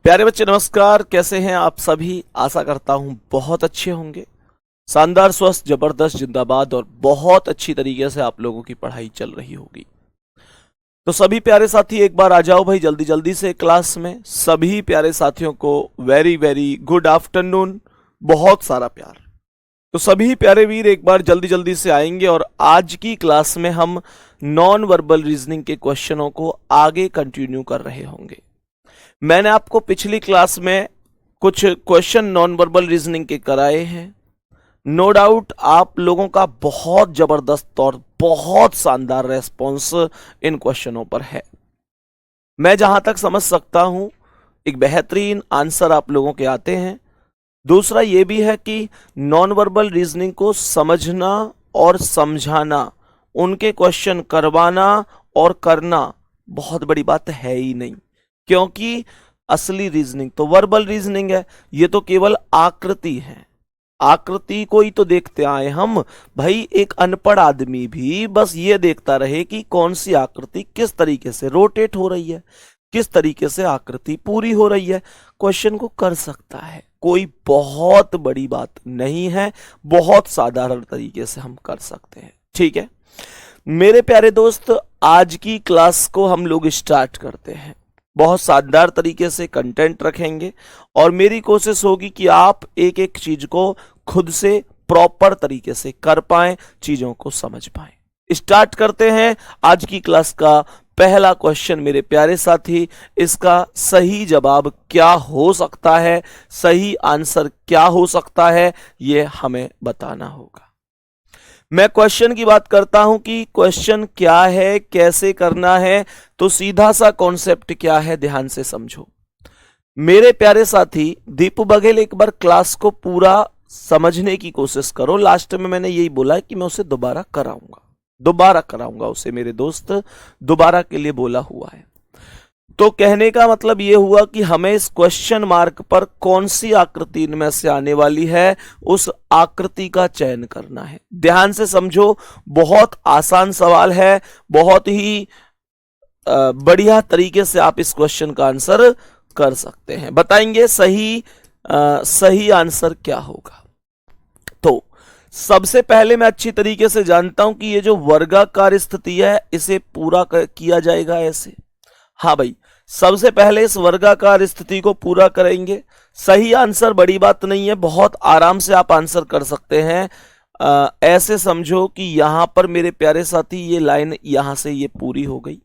प्यारे बच्चे नमस्कार। कैसे हैं आप सभी? आशा करता हूं बहुत अच्छे होंगे। शानदार, स्वस्थ, जबरदस्त, जिंदाबाद और बहुत अच्छी तरीके से आप लोगों की पढ़ाई चल रही होगी। तो सभी प्यारे साथी एक बार आ जाओ भाई जल्दी जल्दी से क्लास में। सभी प्यारे साथियों को वेरी वेरी गुड आफ्टरनून, बहुत सारा प्यार। तो सभी प्यारे वीर एक बार जल्दी जल्दी से आएंगे और आज की क्लास में हम नॉन वर्बल रीजनिंग के क्वेश्चनों को आगे कंटिन्यू कर रहे होंगे। मैंने आपको पिछली क्लास में कुछ क्वेश्चन नॉन वर्बल रीजनिंग के कराए हैं। नो डाउट आप लोगों का बहुत जबरदस्त और बहुत शानदार रेस्पॉन्स इन क्वेश्चनों पर है। मैं जहां तक समझ सकता हूं एक बेहतरीन आंसर आप लोगों के आते हैं। दूसरा ये भी है कि नॉन वर्बल रीजनिंग को समझना और समझाना, उनके क्वेश्चन करवाना और करना बहुत बड़ी बात है ही नहीं, क्योंकि असली रीजनिंग तो वर्बल रीजनिंग है। ये तो केवल आकृति है, आकृति को ही तो देखते आए हम भाई। एक अनपढ़ आदमी भी बस ये देखता रहे कि कौन सी आकृति किस तरीके से रोटेट हो रही है, किस तरीके से आकृति पूरी हो रही है, क्वेश्चन को कर सकता है। कोई बहुत बड़ी बात नहीं है, बहुत साधारण तरीके से हम कर सकते हैं। ठीक है मेरे प्यारे दोस्त, आज की क्लास को हम लोग स्टार्ट करते हैं। बहुत शानदार तरीके से कंटेंट रखेंगे और मेरी कोशिश होगी कि आप एक एक चीज को खुद से प्रॉपर तरीके से कर पाएं, चीजों को समझ पाएं। स्टार्ट करते हैं आज की क्लास का पहला क्वेश्चन। मेरे प्यारे साथी, इसका सही जवाब क्या हो सकता है, सही आंसर क्या हो सकता है, यह हमें बताना होगा। मैं क्वेश्चन की बात करता हूं कि क्वेश्चन क्या है, कैसे करना है, तो सीधा सा कॉन्सेप्ट क्या है, ध्यान से समझो। मेरे प्यारे साथी, दीपू बघेल एक बार क्लास को पूरा समझने की कोशिश करो। लास्ट में मैंने यही बोला है कि मैं उसे दोबारा कराऊंगा उसे। मेरे दोस्त, दोबारा के लिए बोला हुआ है। तो कहने का मतलब यह हुआ कि हमें इस क्वेश्चन मार्क पर कौन सी आकृति इनमें से आने वाली है, उस आकृति का चयन करना है। ध्यान से समझो, बहुत आसान सवाल है, बहुत ही बढ़िया तरीके से आप इस क्वेश्चन का आंसर कर सकते हैं। बताएंगे सही आंसर क्या होगा। तो सबसे पहले मैं अच्छी तरीके से जानता हूं कि ये जो वर्गाकार स्थिति है इसे पूरा किया जाएगा ऐसे। हाँ भाई, सबसे पहले इस वर्गाकार स्थिति को पूरा करेंगे। सही आंसर बड़ी बात नहीं है, बहुत आराम से आप आंसर कर सकते हैं। ऐसे समझो कि यहां पर मेरे प्यारे साथी ये लाइन यहां से ये पूरी हो गई।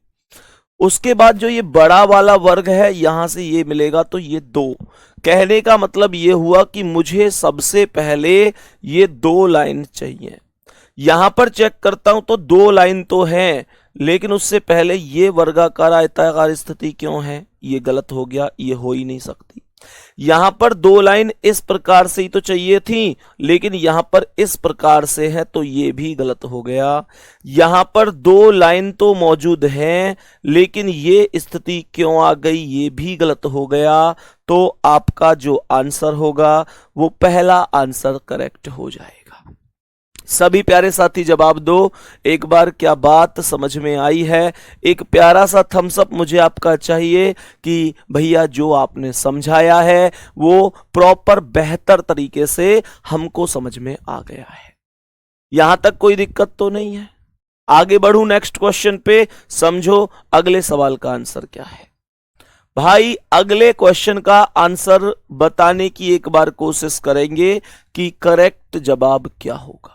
उसके बाद जो ये बड़ा वाला वर्ग है यहां से ये मिलेगा, तो ये 2। कहने का मतलब ये हुआ कि मुझे सबसे पहले ये 2 लाइन चाहिए। यहां पर चेक करता हूं तो 2 लाइन तो है, लेकिन उससे पहले ये वर्गाकार आयताकार स्थिति क्यों है, ये गलत हो गया, ये हो ही नहीं सकती। यहां पर 2 लाइन इस प्रकार से ही तो चाहिए थी, लेकिन यहां पर इस प्रकार से है, तो ये भी गलत हो गया। यहां पर 2 लाइन तो मौजूद हैं, लेकिन ये स्थिति क्यों आ गई, ये भी गलत हो गया। तो आपका जो आंसर होगा वो पहला आंसर करेक्ट हो जाएगा। सभी प्यारे साथी जवाब दो एक बार, क्या बात समझ में आई है? एक प्यारा सा थम्स अप मुझे आपका चाहिए कि भैया जो आपने समझाया है वो प्रॉपर बेहतर तरीके से हमको समझ में आ गया है। यहां तक कोई दिक्कत तो नहीं है? आगे बढ़ूं नेक्स्ट क्वेश्चन पे। समझो अगले सवाल का आंसर क्या है। भाई अगले क्वेश्चन का आंसर बताने की एक बार कोशिश करेंगे कि करेक्ट जवाब क्या होगा।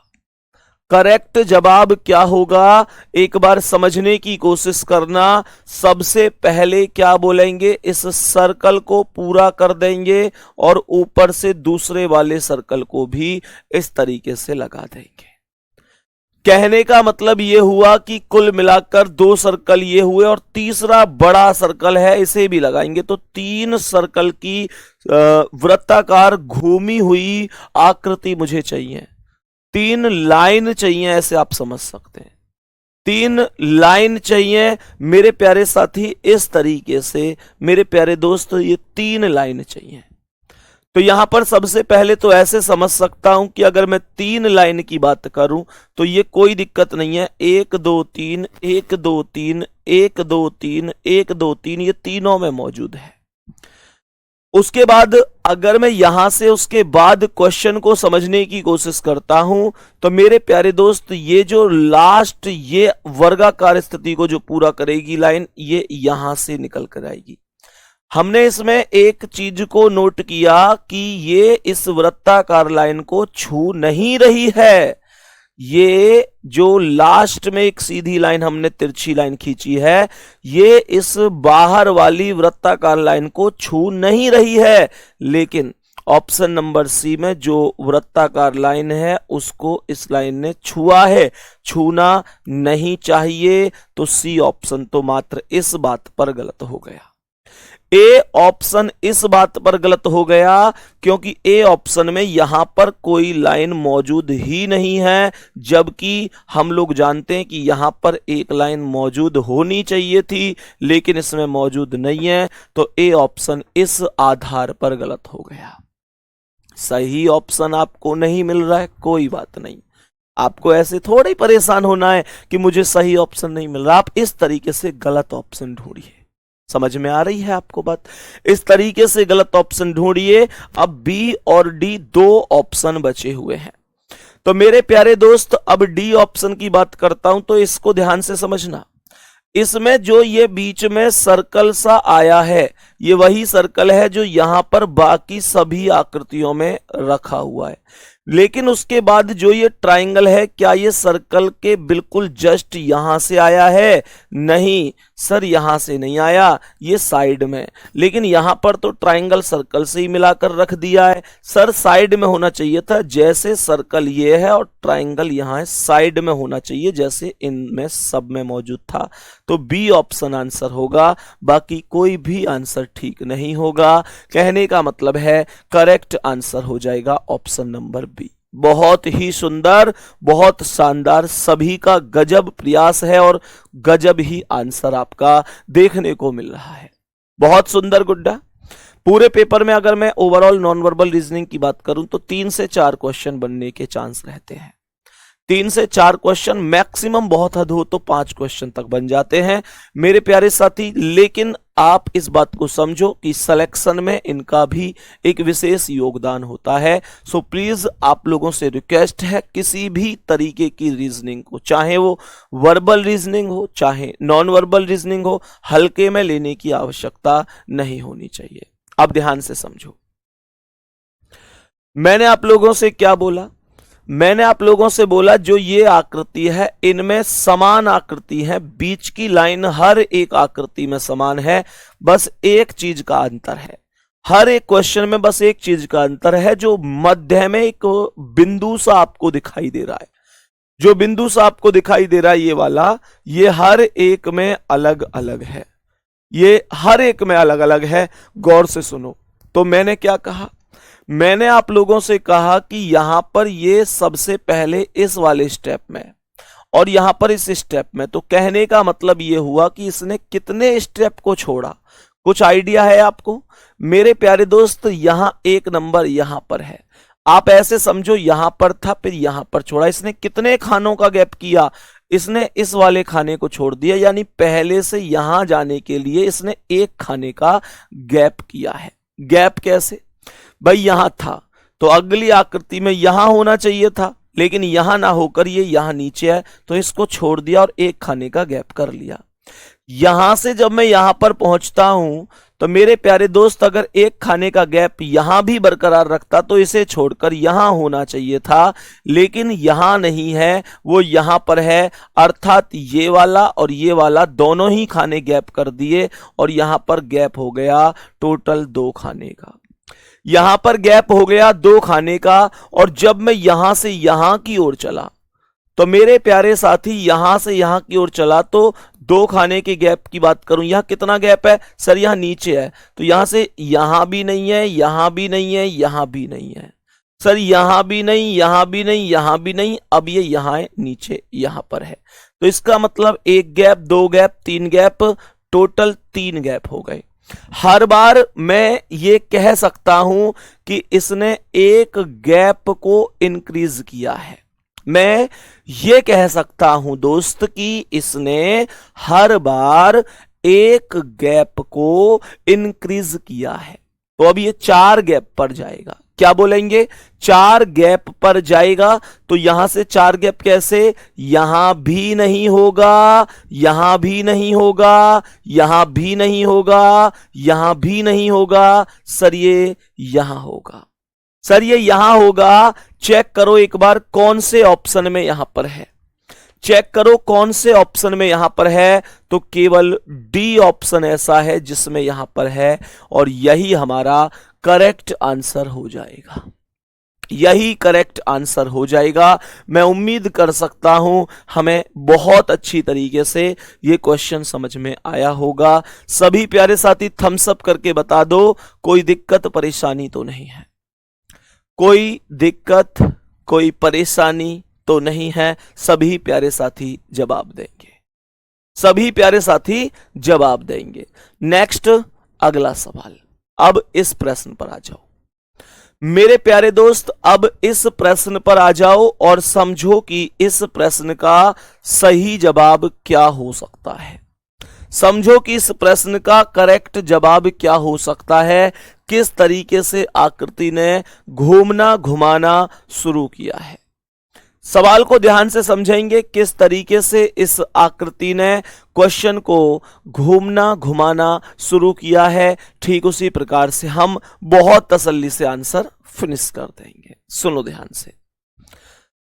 करेक्ट जवाब क्या होगा एक बार समझने की कोशिश करना। सबसे पहले क्या बोलेंगे, इस सर्कल को पूरा कर देंगे और ऊपर से दूसरे वाले सर्कल को भी इस तरीके से लगा देंगे। कहने का मतलब यह हुआ कि कुल मिलाकर 2 सर्कल ये हुए और तीसरा बड़ा सर्कल है, इसे भी लगाएंगे, तो 3 सर्कल की वृत्ताकार घूमी हुई आकृति मुझे चाहिए। 3 लाइन चाहिए, ऐसे आप समझ सकते हैं। 3 लाइन चाहिए मेरे प्यारे साथी, इस तरीके से मेरे प्यारे दोस्त ये 3 लाइन चाहिए। तो यहां पर सबसे पहले तो ऐसे समझ सकता हूं कि अगर मैं 3 लाइन की बात करूं तो ये कोई दिक्कत नहीं है। 1 2 3 1 2 3 1 2 3 1 2 3 ये तीनों में मौजूद है। उसके बाद अगर मैं यहां से उसके बाद क्वेश्चन को समझने की कोशिश करता हूं तो मेरे प्यारे दोस्त ये जो लास्ट ये वर्गाकार स्थिति को जो पूरा करेगी लाइन, ये यहां से निकल कर आएगी। हमने इसमें एक चीज को नोट किया कि ये इस वृत्ताकार लाइन को छू नहीं रही है। ये जो लास्ट में एक सीधी लाइन हमने तिरछी लाइन खींची है, ये इस बाहर वाली वृत्ताकार लाइन को छू नहीं रही है, लेकिन ऑप्शन नंबर सी में जो वृत्ताकार लाइन है उसको इस लाइन ने छुआ है। छूना नहीं चाहिए, तो सी ऑप्शन तो मात्र इस बात पर गलत हो गया। ए ऑप्शन इस बात पर गलत हो गया क्योंकि ए ऑप्शन में यहां पर कोई लाइन मौजूद ही नहीं है, जबकि हम लोग जानते हैं कि यहां पर एक लाइन मौजूद होनी चाहिए थी, लेकिन इसमें मौजूद नहीं है, तो ए ऑप्शन इस आधार पर गलत हो गया। सही ऑप्शन आपको नहीं मिल रहा है, कोई बात नहीं, आपको ऐसे थोड़ा ही परेशान होना है कि मुझे सही ऑप्शन नहीं मिल रहा। आप इस तरीके से गलत ऑप्शन ढूंढिए। समझ में आ रही है आपको बात? इस तरीके से गलत ऑप्शन ढूंढिए। अब बी और डी दो ऑप्शन बचे हुए हैं। तो मेरे प्यारे दोस्त, अब डी ऑप्शन की बात करता हूं, तो इसको ध्यान से समझना। इसमें जो ये बीच में सर्कल सा आया है, ये वही सर्कल है जो यहां पर बाकी सभी आकृतियों में रखा हुआ है, लेकिन उसके बाद जो ये ट्रायंगल है, क्या ये सर्कल के बिल्कुल जस्ट यहां से आया है? नहीं सर, यहां से नहीं आया, ये साइड में। लेकिन यहां पर तो ट्रायंगल सर्कल से ही मिलाकर रख दिया है। सर साइड में होना चाहिए था, जैसे सर्कल ये है और ट्रायंगल यहां है, साइड में होना चाहिए जैसे इनमें सब में मौजूद था। तो बी ऑप्शन आंसर होगा, बाकी कोई भी आंसर ठीक नहीं होगा। कहने का मतलब है करेक्ट आंसर हो जाएगा ऑप्शन नंबर बी। बहुत ही सुंदर, बहुत शानदार, सभी का गजब प्रयास है और गजब ही आंसर आपका देखने को मिल रहा है। बहुत सुंदर गुड्डा। पूरे पेपर में अगर मैं ओवरऑल नॉन वर्बल रीजनिंग की बात करूं तो 3 से 4 क्वेश्चन बनने के चांस रहते हैं। 3 से 4 क्वेश्चन, मैक्सिमम बहुत हद हो तो 5 क्वेश्चन तक बन जाते हैं मेरे प्यारे साथी। लेकिन आप इस बात को समझो कि सिलेक्शन में इनका भी एक विशेष योगदान होता है। सो प्लीज आप लोगों से रिक्वेस्ट है, किसी भी तरीके की रीजनिंग को, चाहे वो वर्बल रीजनिंग हो चाहे नॉन वर्बल रीजनिंग हो, हल्के में लेने की आवश्यकता नहीं होनी चाहिए। अब ध्यान से समझो, मैंने आप लोगों से क्या बोला? मैंने आप लोगों से बोला जो ये आकृति है इनमें समान आकृति है, बीच की लाइन हर एक आकृति में समान है, बस एक चीज का अंतर है। हर एक क्वेश्चन में बस एक चीज का अंतर है, जो मध्य में एक बिंदु सा आपको दिखाई दे रहा है। जो बिंदु सा आपको दिखाई दे रहा है ये वाला, ये हर एक में अलग अलग है। ये हर एक में अलग अलग है। गौर से सुनो। तो मैंने क्या कहा? मैंने आप लोगों से कहा कि यहां पर ये सबसे पहले इस वाले स्टेप में और यहां पर इस स्टेप में, तो कहने का मतलब ये हुआ कि इसने कितने स्टेप को छोड़ा। कुछ आइडिया है आपको मेरे प्यारे दोस्त? यहां एक नंबर यहां पर है, आप ऐसे समझो यहां पर था फिर यहां पर छोड़ा। इसने कितने खानों का गैप किया? इसने इस वाले खाने को छोड़ दिया, यानी पहले से यहां जाने के लिए इसने एक खाने का गैप किया है। गैप कैसे भाई? यहां था तो अगली आकृति में यहां होना चाहिए था, लेकिन यहां ना होकर ये यहां नीचे है, तो इसको छोड़ दिया और एक खाने का गैप कर लिया। यहां से जब मैं यहां पर पहुंचता हूं तो मेरे प्यारे दोस्त, अगर एक खाने का गैप यहां भी बरकरार रखता तो इसे छोड़कर यहां होना चाहिए था, लेकिन यहां नहीं है, वो यहां पर है। अर्थात ये वाला और ये वाला दोनों ही खाने गैप कर दिए और यहां पर गैप हो गया टोटल 2 खाने का। यहां पर गैप हो गया 2 खाने का। और जब मैं यहां से यहां की ओर चला तो मेरे प्यारे साथी, यहां से यहां की ओर चला तो 2 खाने के गैप की बात करूं, यहां कितना गैप है? सर यहां नीचे है, तो यहां से यहां भी नहीं है, यहां भी नहीं है, यहां भी नहीं है। सर यहां भी नहीं, यहां भी नहीं, यहां भी नहीं। अब ये यहां है, नीचे यहां पर है, तो इसका मतलब 1 gap, 2 gap, 3 gap, total 3 gap हो गए। हर बार मैं ये कह सकता हूं कि इसने एक गैप को इंक्रीज किया है। मैं ये कह सकता हूं दोस्त कि इसने हर बार एक गैप को इंक्रीज किया है। तो अब ये 4 गैप पर जाएगा। क्या बोलेंगे? 4 गैप पर जाएगा। तो यहां से 4 गैप कैसे? यहां भी नहीं होगा, यहां भी नहीं होगा, यहां भी नहीं होगा, यहां भी नहीं होगा। सर ये यहां होगा, सर ये यहां होगा। चेक करो एक बार कौन से ऑप्शन में यहां पर है, चेक करो कौन से ऑप्शन में यहां पर है। तो केवल डी ऑप्शन ऐसा है जिसमें यहां पर है, और यही हमारा करेक्ट आंसर हो जाएगा, यही करेक्ट आंसर हो जाएगा। मैं उम्मीद कर सकता हूं हमें बहुत अच्छी तरीके से ये क्वेश्चन समझ में आया होगा। सभी प्यारे साथी थम्स अप करके बता दो, कोई दिक्कत परेशानी तो नहीं है, कोई दिक्कत कोई परेशानी तो नहीं है। सभी प्यारे साथी जवाब देंगे, सभी प्यारे साथी जवाब देंगे। नेक्स्ट अगला सवाल। अब इस प्रश्न पर आ जाओ मेरे प्यारे दोस्त, अब इस प्रश्न पर आ जाओ और समझो कि इस प्रश्न का सही जवाब क्या हो सकता है। समझो कि इस प्रश्न का करेक्ट जवाब क्या हो सकता है। किस तरीके से आकृति ने घूमना घुमाना शुरू किया है। सवाल को ध्यान से समझेंगे, किस तरीके से इस आकृति ने क्वेश्चन को घूमना घुमाना शुरू किया है। ठीक उसी प्रकार से हम बहुत तसल्ली से आंसर फिनिश कर देंगे। सुनो ध्यान से।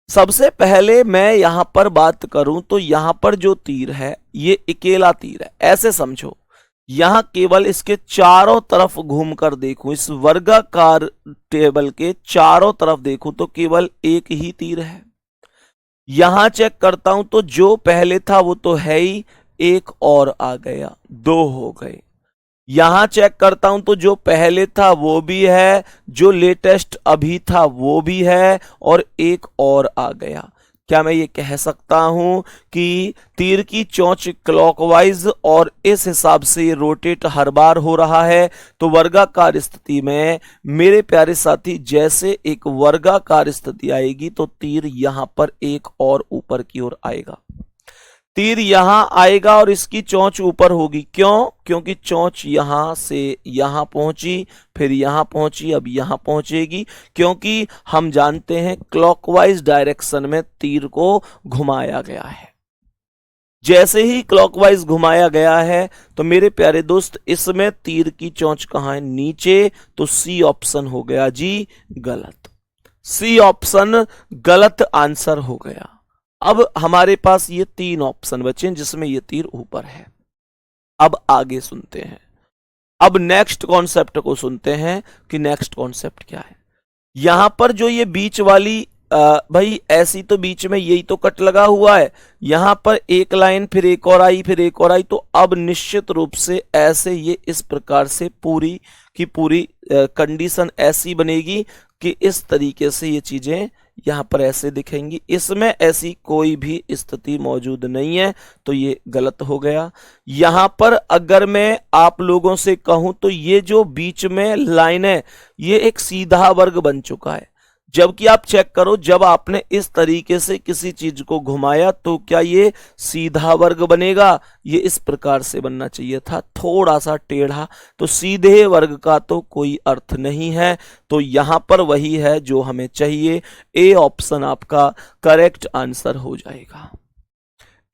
सबसे पहले मैं यहां पर बात करूं तो यहां पर जो तीर है ये अकेला तीर है, ऐसे समझो। यहां केवल इसके चारों तरफ घूमकर देखूं, इस वर्गाकार टेबल के चारों तरफ देखूं तो केवल एक ही तीर है। यहां चेक करता हूं तो जो पहले था वो तो है ही, एक और आ गया, 2 हो गए। यहां चेक करता हूं तो जो पहले था वो भी है, जो लेटेस्ट अभी था वो भी है, और एक और आ गया। क्या मैं ये कह सकता हूं कि तीर की चोंच क्लॉकवाइज और इस हिसाब से ये रोटेट हर बार हो रहा है। तो वर्गाकार स्थिति में मेरे प्यारे साथी जैसे एक वर्गाकार स्थिति आएगी तो तीर यहां पर एक और ऊपर की ओर आएगा, तीर यहां आएगा और इसकी चोंच ऊपर होगी। क्यों? क्योंकि चोंच यहां से यहां पहुंची, फिर यहां पहुंची, अब यहां पहुंचेगी। क्योंकि हम जानते हैं क्लॉकवाइज डायरेक्शन में तीर को घुमाया गया है। जैसे ही क्लॉकवाइज घुमाया गया है तो मेरे प्यारे दोस्त इसमें तीर की चोंच कहां है? नीचे। तो सी ऑप्शन हो गया जी गलत, सी ऑप्शन गलत आंसर हो गया। अब हमारे पास ये 3 ऑप्शन बचे जिसमें ये तीर ऊपर है। अब आगे सुनते हैं, अब नेक्स्ट कॉन्सेप्ट को सुनते हैं कि नेक्स्ट कॉन्सेप्ट क्या है। यहां पर जो ये बीच वाली भाई ऐसी तो बीच में यही तो कट लगा हुआ है, यहां पर एक लाइन फिर एक और आई फिर एक और आई। तो अब निश्चित रूप से ऐसे ये इस प्रकार से पूरी की पूरी कंडीशन ऐसी बनेगी कि इस तरीके से ये चीजें यहां पर ऐसे दिखेंगी। इसमें ऐसी कोई भी स्थिति मौजूद नहीं है, तो ये गलत हो गया। यहां पर अगर मैं आप लोगों से कहूं तो ये जो बीच में लाइन है ये एक सीधा वर्ग बन चुका है। जबकि आप चेक करो, जब आपने इस तरीके से किसी चीज को घुमाया तो क्या ये सीधा वर्ग बनेगा? ये इस प्रकार से बनना चाहिए था, थोड़ा सा टेढ़ा। तो सीधे वर्ग का तो कोई अर्थ नहीं है। तो यहां पर वही है जो हमें चाहिए। ए ऑप्शन आपका करेक्ट आंसर हो जाएगा,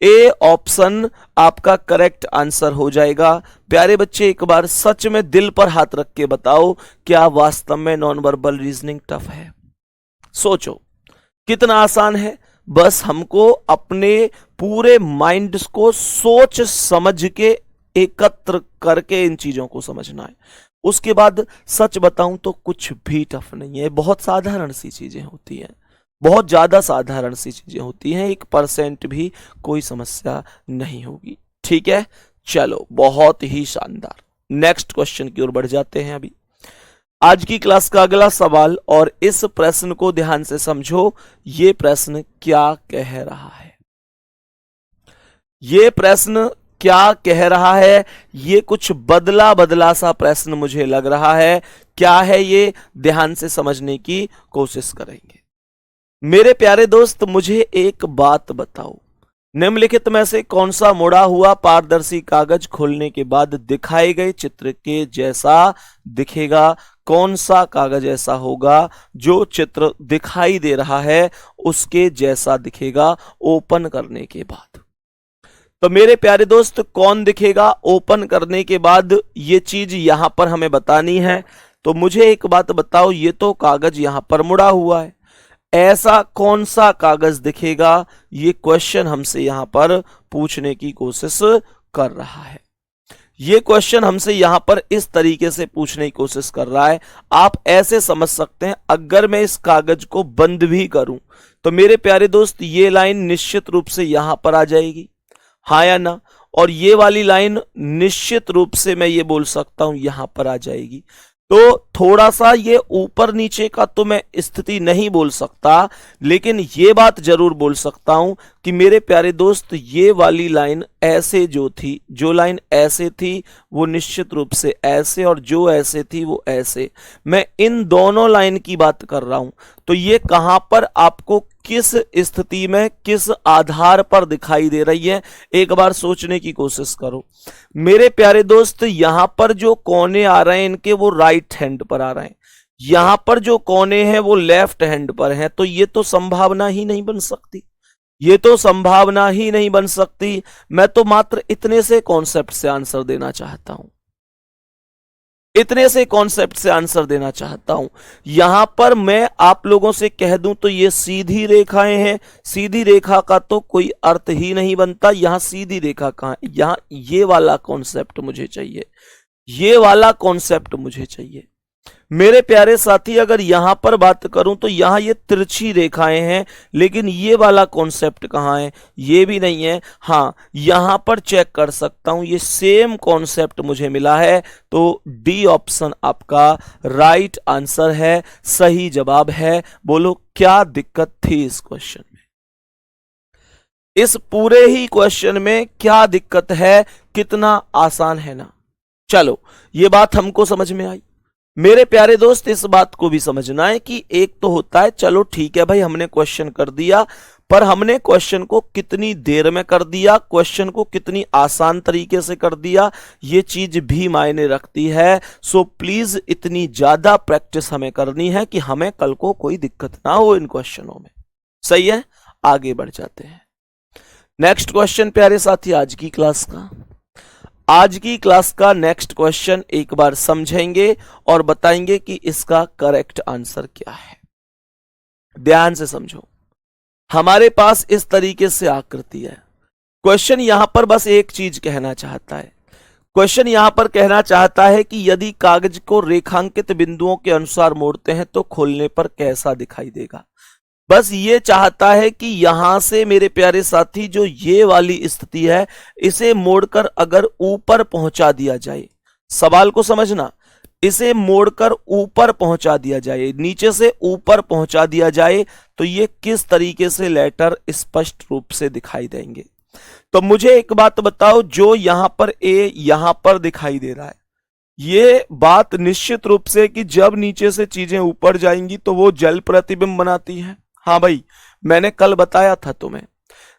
ए ऑप्शन आपका करेक्ट आंसर हो जाएगा। प्यारे बच्चे एक बार सच में दिल पर हाथ रख के बताओ, क्या वास्तव में नॉन वर्बल रीजनिंग टफ है? सोचो कितना आसान है। बस हमको अपने पूरे माइंड को सोच समझ के एकत्र करके इन चीजों को समझना है। उसके बाद सच बताऊं तो कुछ भी टफ नहीं है, बहुत साधारण सी चीजें होती हैं, बहुत ज्यादा साधारण सी चीजें होती हैं। 1% भी कोई समस्या नहीं होगी। ठीक है, चलो बहुत ही शानदार। नेक्स्ट क्वेश्चन की ओर बढ़ जाते हैं। अभी आज की क्लास का अगला सवाल, और इस प्रश्न को ध्यान से समझो। ये प्रश्न क्या कह रहा है? ये प्रश्न क्या कह रहा है? ये कुछ बदला बदला सा प्रश्न मुझे लग रहा है। क्या है ये? ध्यान से समझने की कोशिश करेंगे। मेरे प्यारे दोस्त मुझे एक बात बताओ, निम्नलिखित में से कौन सा मुड़ा हुआ पारदर्शी कागज खोलने के बाद दिखाए गए चित्र के जैसा दिखेगा? कौन सा कागज ऐसा होगा जो चित्र दिखाई दे रहा है उसके जैसा दिखेगा ओपन करने के बाद? तो मेरे प्यारे दोस्त, कौन दिखेगा ओपन करने के बाद? ये चीज यहां पर हमें बतानी है। तो मुझे एक बात बताओ, ये तो कागज यहां पर मुड़ा हुआ है, ऐसा कौन सा कागज दिखेगा? ये क्वेश्चन हमसे यहां पर पूछने की कोशिश कर रहा है। ये क्वेश्चन हमसे यहां पर इस तरीके से पूछने की कोशिश कर रहा है। आप ऐसे समझ सकते हैं, अगर मैं इस कागज को बंद भी करूं तो मेरे प्यारे दोस्त ये लाइन निश्चित रूप से यहां पर आ जाएगी, हाँ या ना? और ये वाली लाइन निश्चित रूप से मैं ये बोल सकता हूं यहां पर आ जाएगी। तो थोड़ा सा ये ऊपर नीचे का तो मैं स्थिति नहीं बोल सकता, लेकिन ये बात जरूर बोल सकता हूं कि मेरे प्यारे दोस्त ये वाली लाइन ऐसे जो थी, जो लाइन ऐसे थी वो निश्चित रूप से ऐसे, और जो ऐसे थी वो ऐसे। मैं इन दोनों लाइन की बात कर रहा हूं। तो ये कहां पर आपको किस स्थिति में किस आधार पर दिखाई दे रही है, एक बार सोचने की कोशिश करो मेरे प्यारे दोस्त। यहां पर जो कोने आ रहे हैं इनके वो राइट हैंड पर आ रहे हैं, यहां पर जो कोने हैं वो लेफ्ट हैंड पर हैं। तो ये तो संभावना ही नहीं बन सकती, ये तो संभावना ही नहीं बन सकती। मैं तो मात्र इतने से कॉन्सेप्ट से आंसर देना चाहता हूं, इतने से कॉन्सेप्ट से आंसर देना चाहता हूं। यहां पर मैं आप लोगों से कह दूं तो ये सीधी रेखाएं हैं, सीधी रेखा का तो कोई अर्थ ही नहीं बनता। यहां सीधी रेखा कहां है? यहां ये वाला कॉन्सेप्ट मुझे चाहिए, ये वाला कॉन्सेप्ट मुझे चाहिए मेरे प्यारे साथी। अगर यहां पर बात करूं तो यहां ये तिरछी रेखाएं हैं, लेकिन ये वाला कॉन्सेप्ट कहां है? ये भी नहीं है। हां, यहां पर चेक कर सकता हूं, ये सेम कॉन्सेप्ट मुझे मिला है। तो डी ऑप्शन आपका राइट आंसर है, सही जवाब है। बोलो क्या दिक्कत थी इस क्वेश्चन में? इस पूरे ही क्वेश्चन में क्या दिक्कत है? कितना आसान है ना? चलो, ये बात हमको समझ में आई। मेरे प्यारे दोस्त, इस बात को भी समझना है कि एक तो होता है, चलो ठीक है भाई हमने क्वेश्चन कर दिया, पर हमने क्वेश्चन को कितनी देर में कर दिया, क्वेश्चन को कितनी आसान तरीके से कर दिया, ये चीज भी मायने रखती है। सो प्लीज इतनी ज्यादा प्रैक्टिस हमें करनी है कि हमें कल को कोई दिक्कत ना हो इन क्वेश्चनों में। सही है, आगे बढ़ जाते हैं। नेक्स्ट क्वेश्चन प्यारे साथी, आज की क्लास का नेक्स्ट क्वेश्चन एक बार समझेंगे और बताएंगे कि इसका करेक्ट आंसर क्या है। ध्यान से समझो, हमारे पास इस तरीके से आकृति है। क्वेश्चन यहां पर बस एक चीज कहना चाहता है, क्वेश्चन यहां पर कहना चाहता है कि यदि कागज को रेखांकित बिंदुओं के अनुसार मोड़ते हैं तो खोलने पर कैसा दिखाई देगा। बस ये चाहता है कि यहां से मेरे प्यारे साथी जो ये वाली स्थिति है इसे मोड़कर अगर ऊपर पहुंचा दिया जाए, सवाल को समझना, इसे मोड़कर ऊपर पहुंचा दिया जाए, नीचे से ऊपर पहुंचा दिया जाए तो ये किस तरीके से लेटर स्पष्ट रूप से दिखाई देंगे। तो मुझे एक बात बताओ, जो यहां पर ए यहां पर दिखाई दे रहा है, ये बात निश्चित रूप से कि जब नीचे से चीजें ऊपर जाएंगी तो वो जल प्रतिबिंब बनाती है। हाँ भाई, मैंने कल बताया था तुम्हें,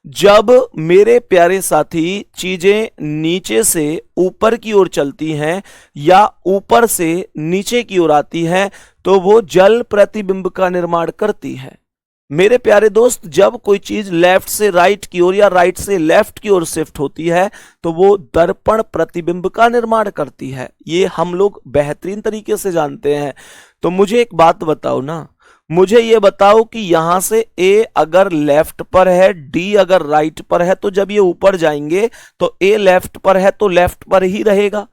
जब मेरे प्यारे साथी चीजें नीचे से ऊपर की ओर चलती हैं या ऊपर से नीचे की ओर आती हैं तो वो जल प्रतिबिंब का निर्माण करती है। मेरे प्यारे दोस्त, जब कोई चीज लेफ्ट से राइट की ओर या राइट से लेफ्ट की ओर शिफ्ट होती है तो वो दर्पण प्रतिबिंब का निर्माण करती है। ये हम लोग बेहतरीन तरीके से जानते हैं। तो मुझे एक बात बताओ ना, मुझे ये बताओ कि यहां से ए अगर लेफ्ट पर है, डी अगर राइट पर है, तो जब ये ऊपर जाएंगे तो ए लेफ्ट पर है तो लेफ्ट पर ही रहेगा,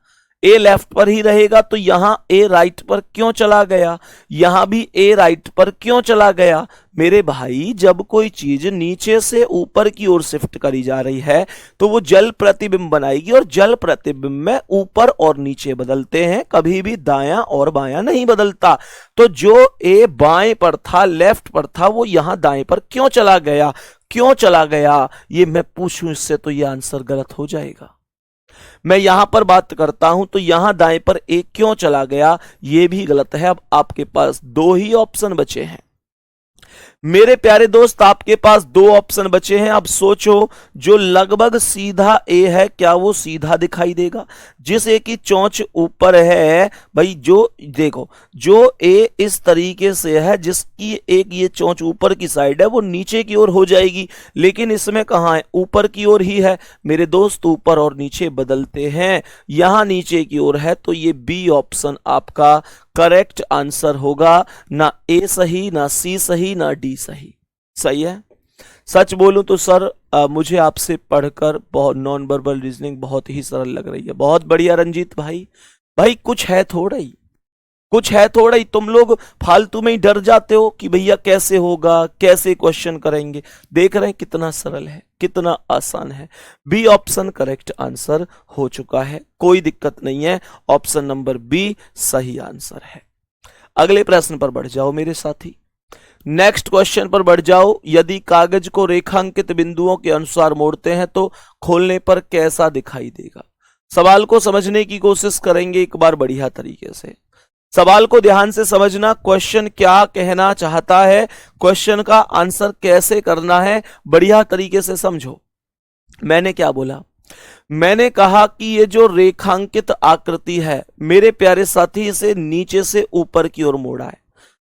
ए लेफ्ट पर ही रहेगा। तो यहां ए राइट पर क्यों चला गया, यहां भी ए राइट पर क्यों चला गया? मेरे भाई, जब कोई चीज नीचे से ऊपर की ओर शिफ्ट करी जा रही है तो वो जल प्रतिबिंब बनाएगी, और जल प्रतिबिंब में ऊपर और नीचे बदलते हैं, कभी भी दायां और बायां नहीं बदलता। तो जो ए बाएं पर था, लेफ्ट पर था, वो यहां दाएं पर क्यों चला गया? क्यों चला गया ये मैं पूछूं इससे तो ये आंसर गलत हो जाएगा। मैं यहां पर बात करता हूं तो यहां दाएं पर ए क्यों चला गया, ये भी गलत है। अब आपके पास दो ही ऑप्शन बचे हैं। मेरे प्यारे दोस्त, आपके पास दो ऑप्शन बचे हैं। अब सोचो, जो लगभग सीधा ए है, क्या वो सीधा दिखाई देगा? जिस ए की चोंच ऊपर है भाई, जो देखो, जो ए इस तरीके से है, जिसकी एक ये चोंच ऊपर की साइड है, वो नीचे की ओर हो जाएगी। लेकिन इसमें कहां है? ऊपर की ओर ही है। मेरे दोस्त, ऊपर और नीचे बदलते हैं, यहां नीचे की ओर है, तो ये बी ऑप्शन आपका करेक्ट आंसर होगा। ना ए सही, ना सी सही, ना डी सही। सही है। सच बोलूं तो सर, मुझे आपसे पढ़कर बहुत नॉन वर्बल रीजनिंग बहुत ही सरल लग रही है। बहुत बढ़िया रंजीत भाई। भाई कुछ है थोड़ा ही, कुछ है थोड़ा ही। तुम लोग फालतू में ही डर जाते हो कि भैया कैसे होगा, कैसे क्वेश्चन करेंगे। देख रहे हैं कितना सरल है, कितना आसान है। बी ऑप्शन करेक्ट आंसर हो चुका है, कोई दिक्कत नहीं है। ऑप्शन नंबर बी सही आंसर है। अगले प्रश्न पर बढ़ जाओ मेरे साथी। नेक्स्ट क्वेश्चन पर बढ़ जाओ। यदि कागज को रेखांकित बिंदुओं के अनुसार मोड़ते हैं तो खोलने पर कैसा दिखाई देगा? सवाल को समझने की कोशिश करेंगे एक बार बढ़िया तरीके से। सवाल को ध्यान से समझना, क्वेश्चन क्या कहना चाहता है, क्वेश्चन का आंसर कैसे करना है, बढ़िया तरीके से समझो। मैंने क्या बोला? मैंने कहा कि ये जो रेखांकित आकृति है मेरे प्यारे साथी, इसे नीचे से ऊपर की ओर मोड़ा है।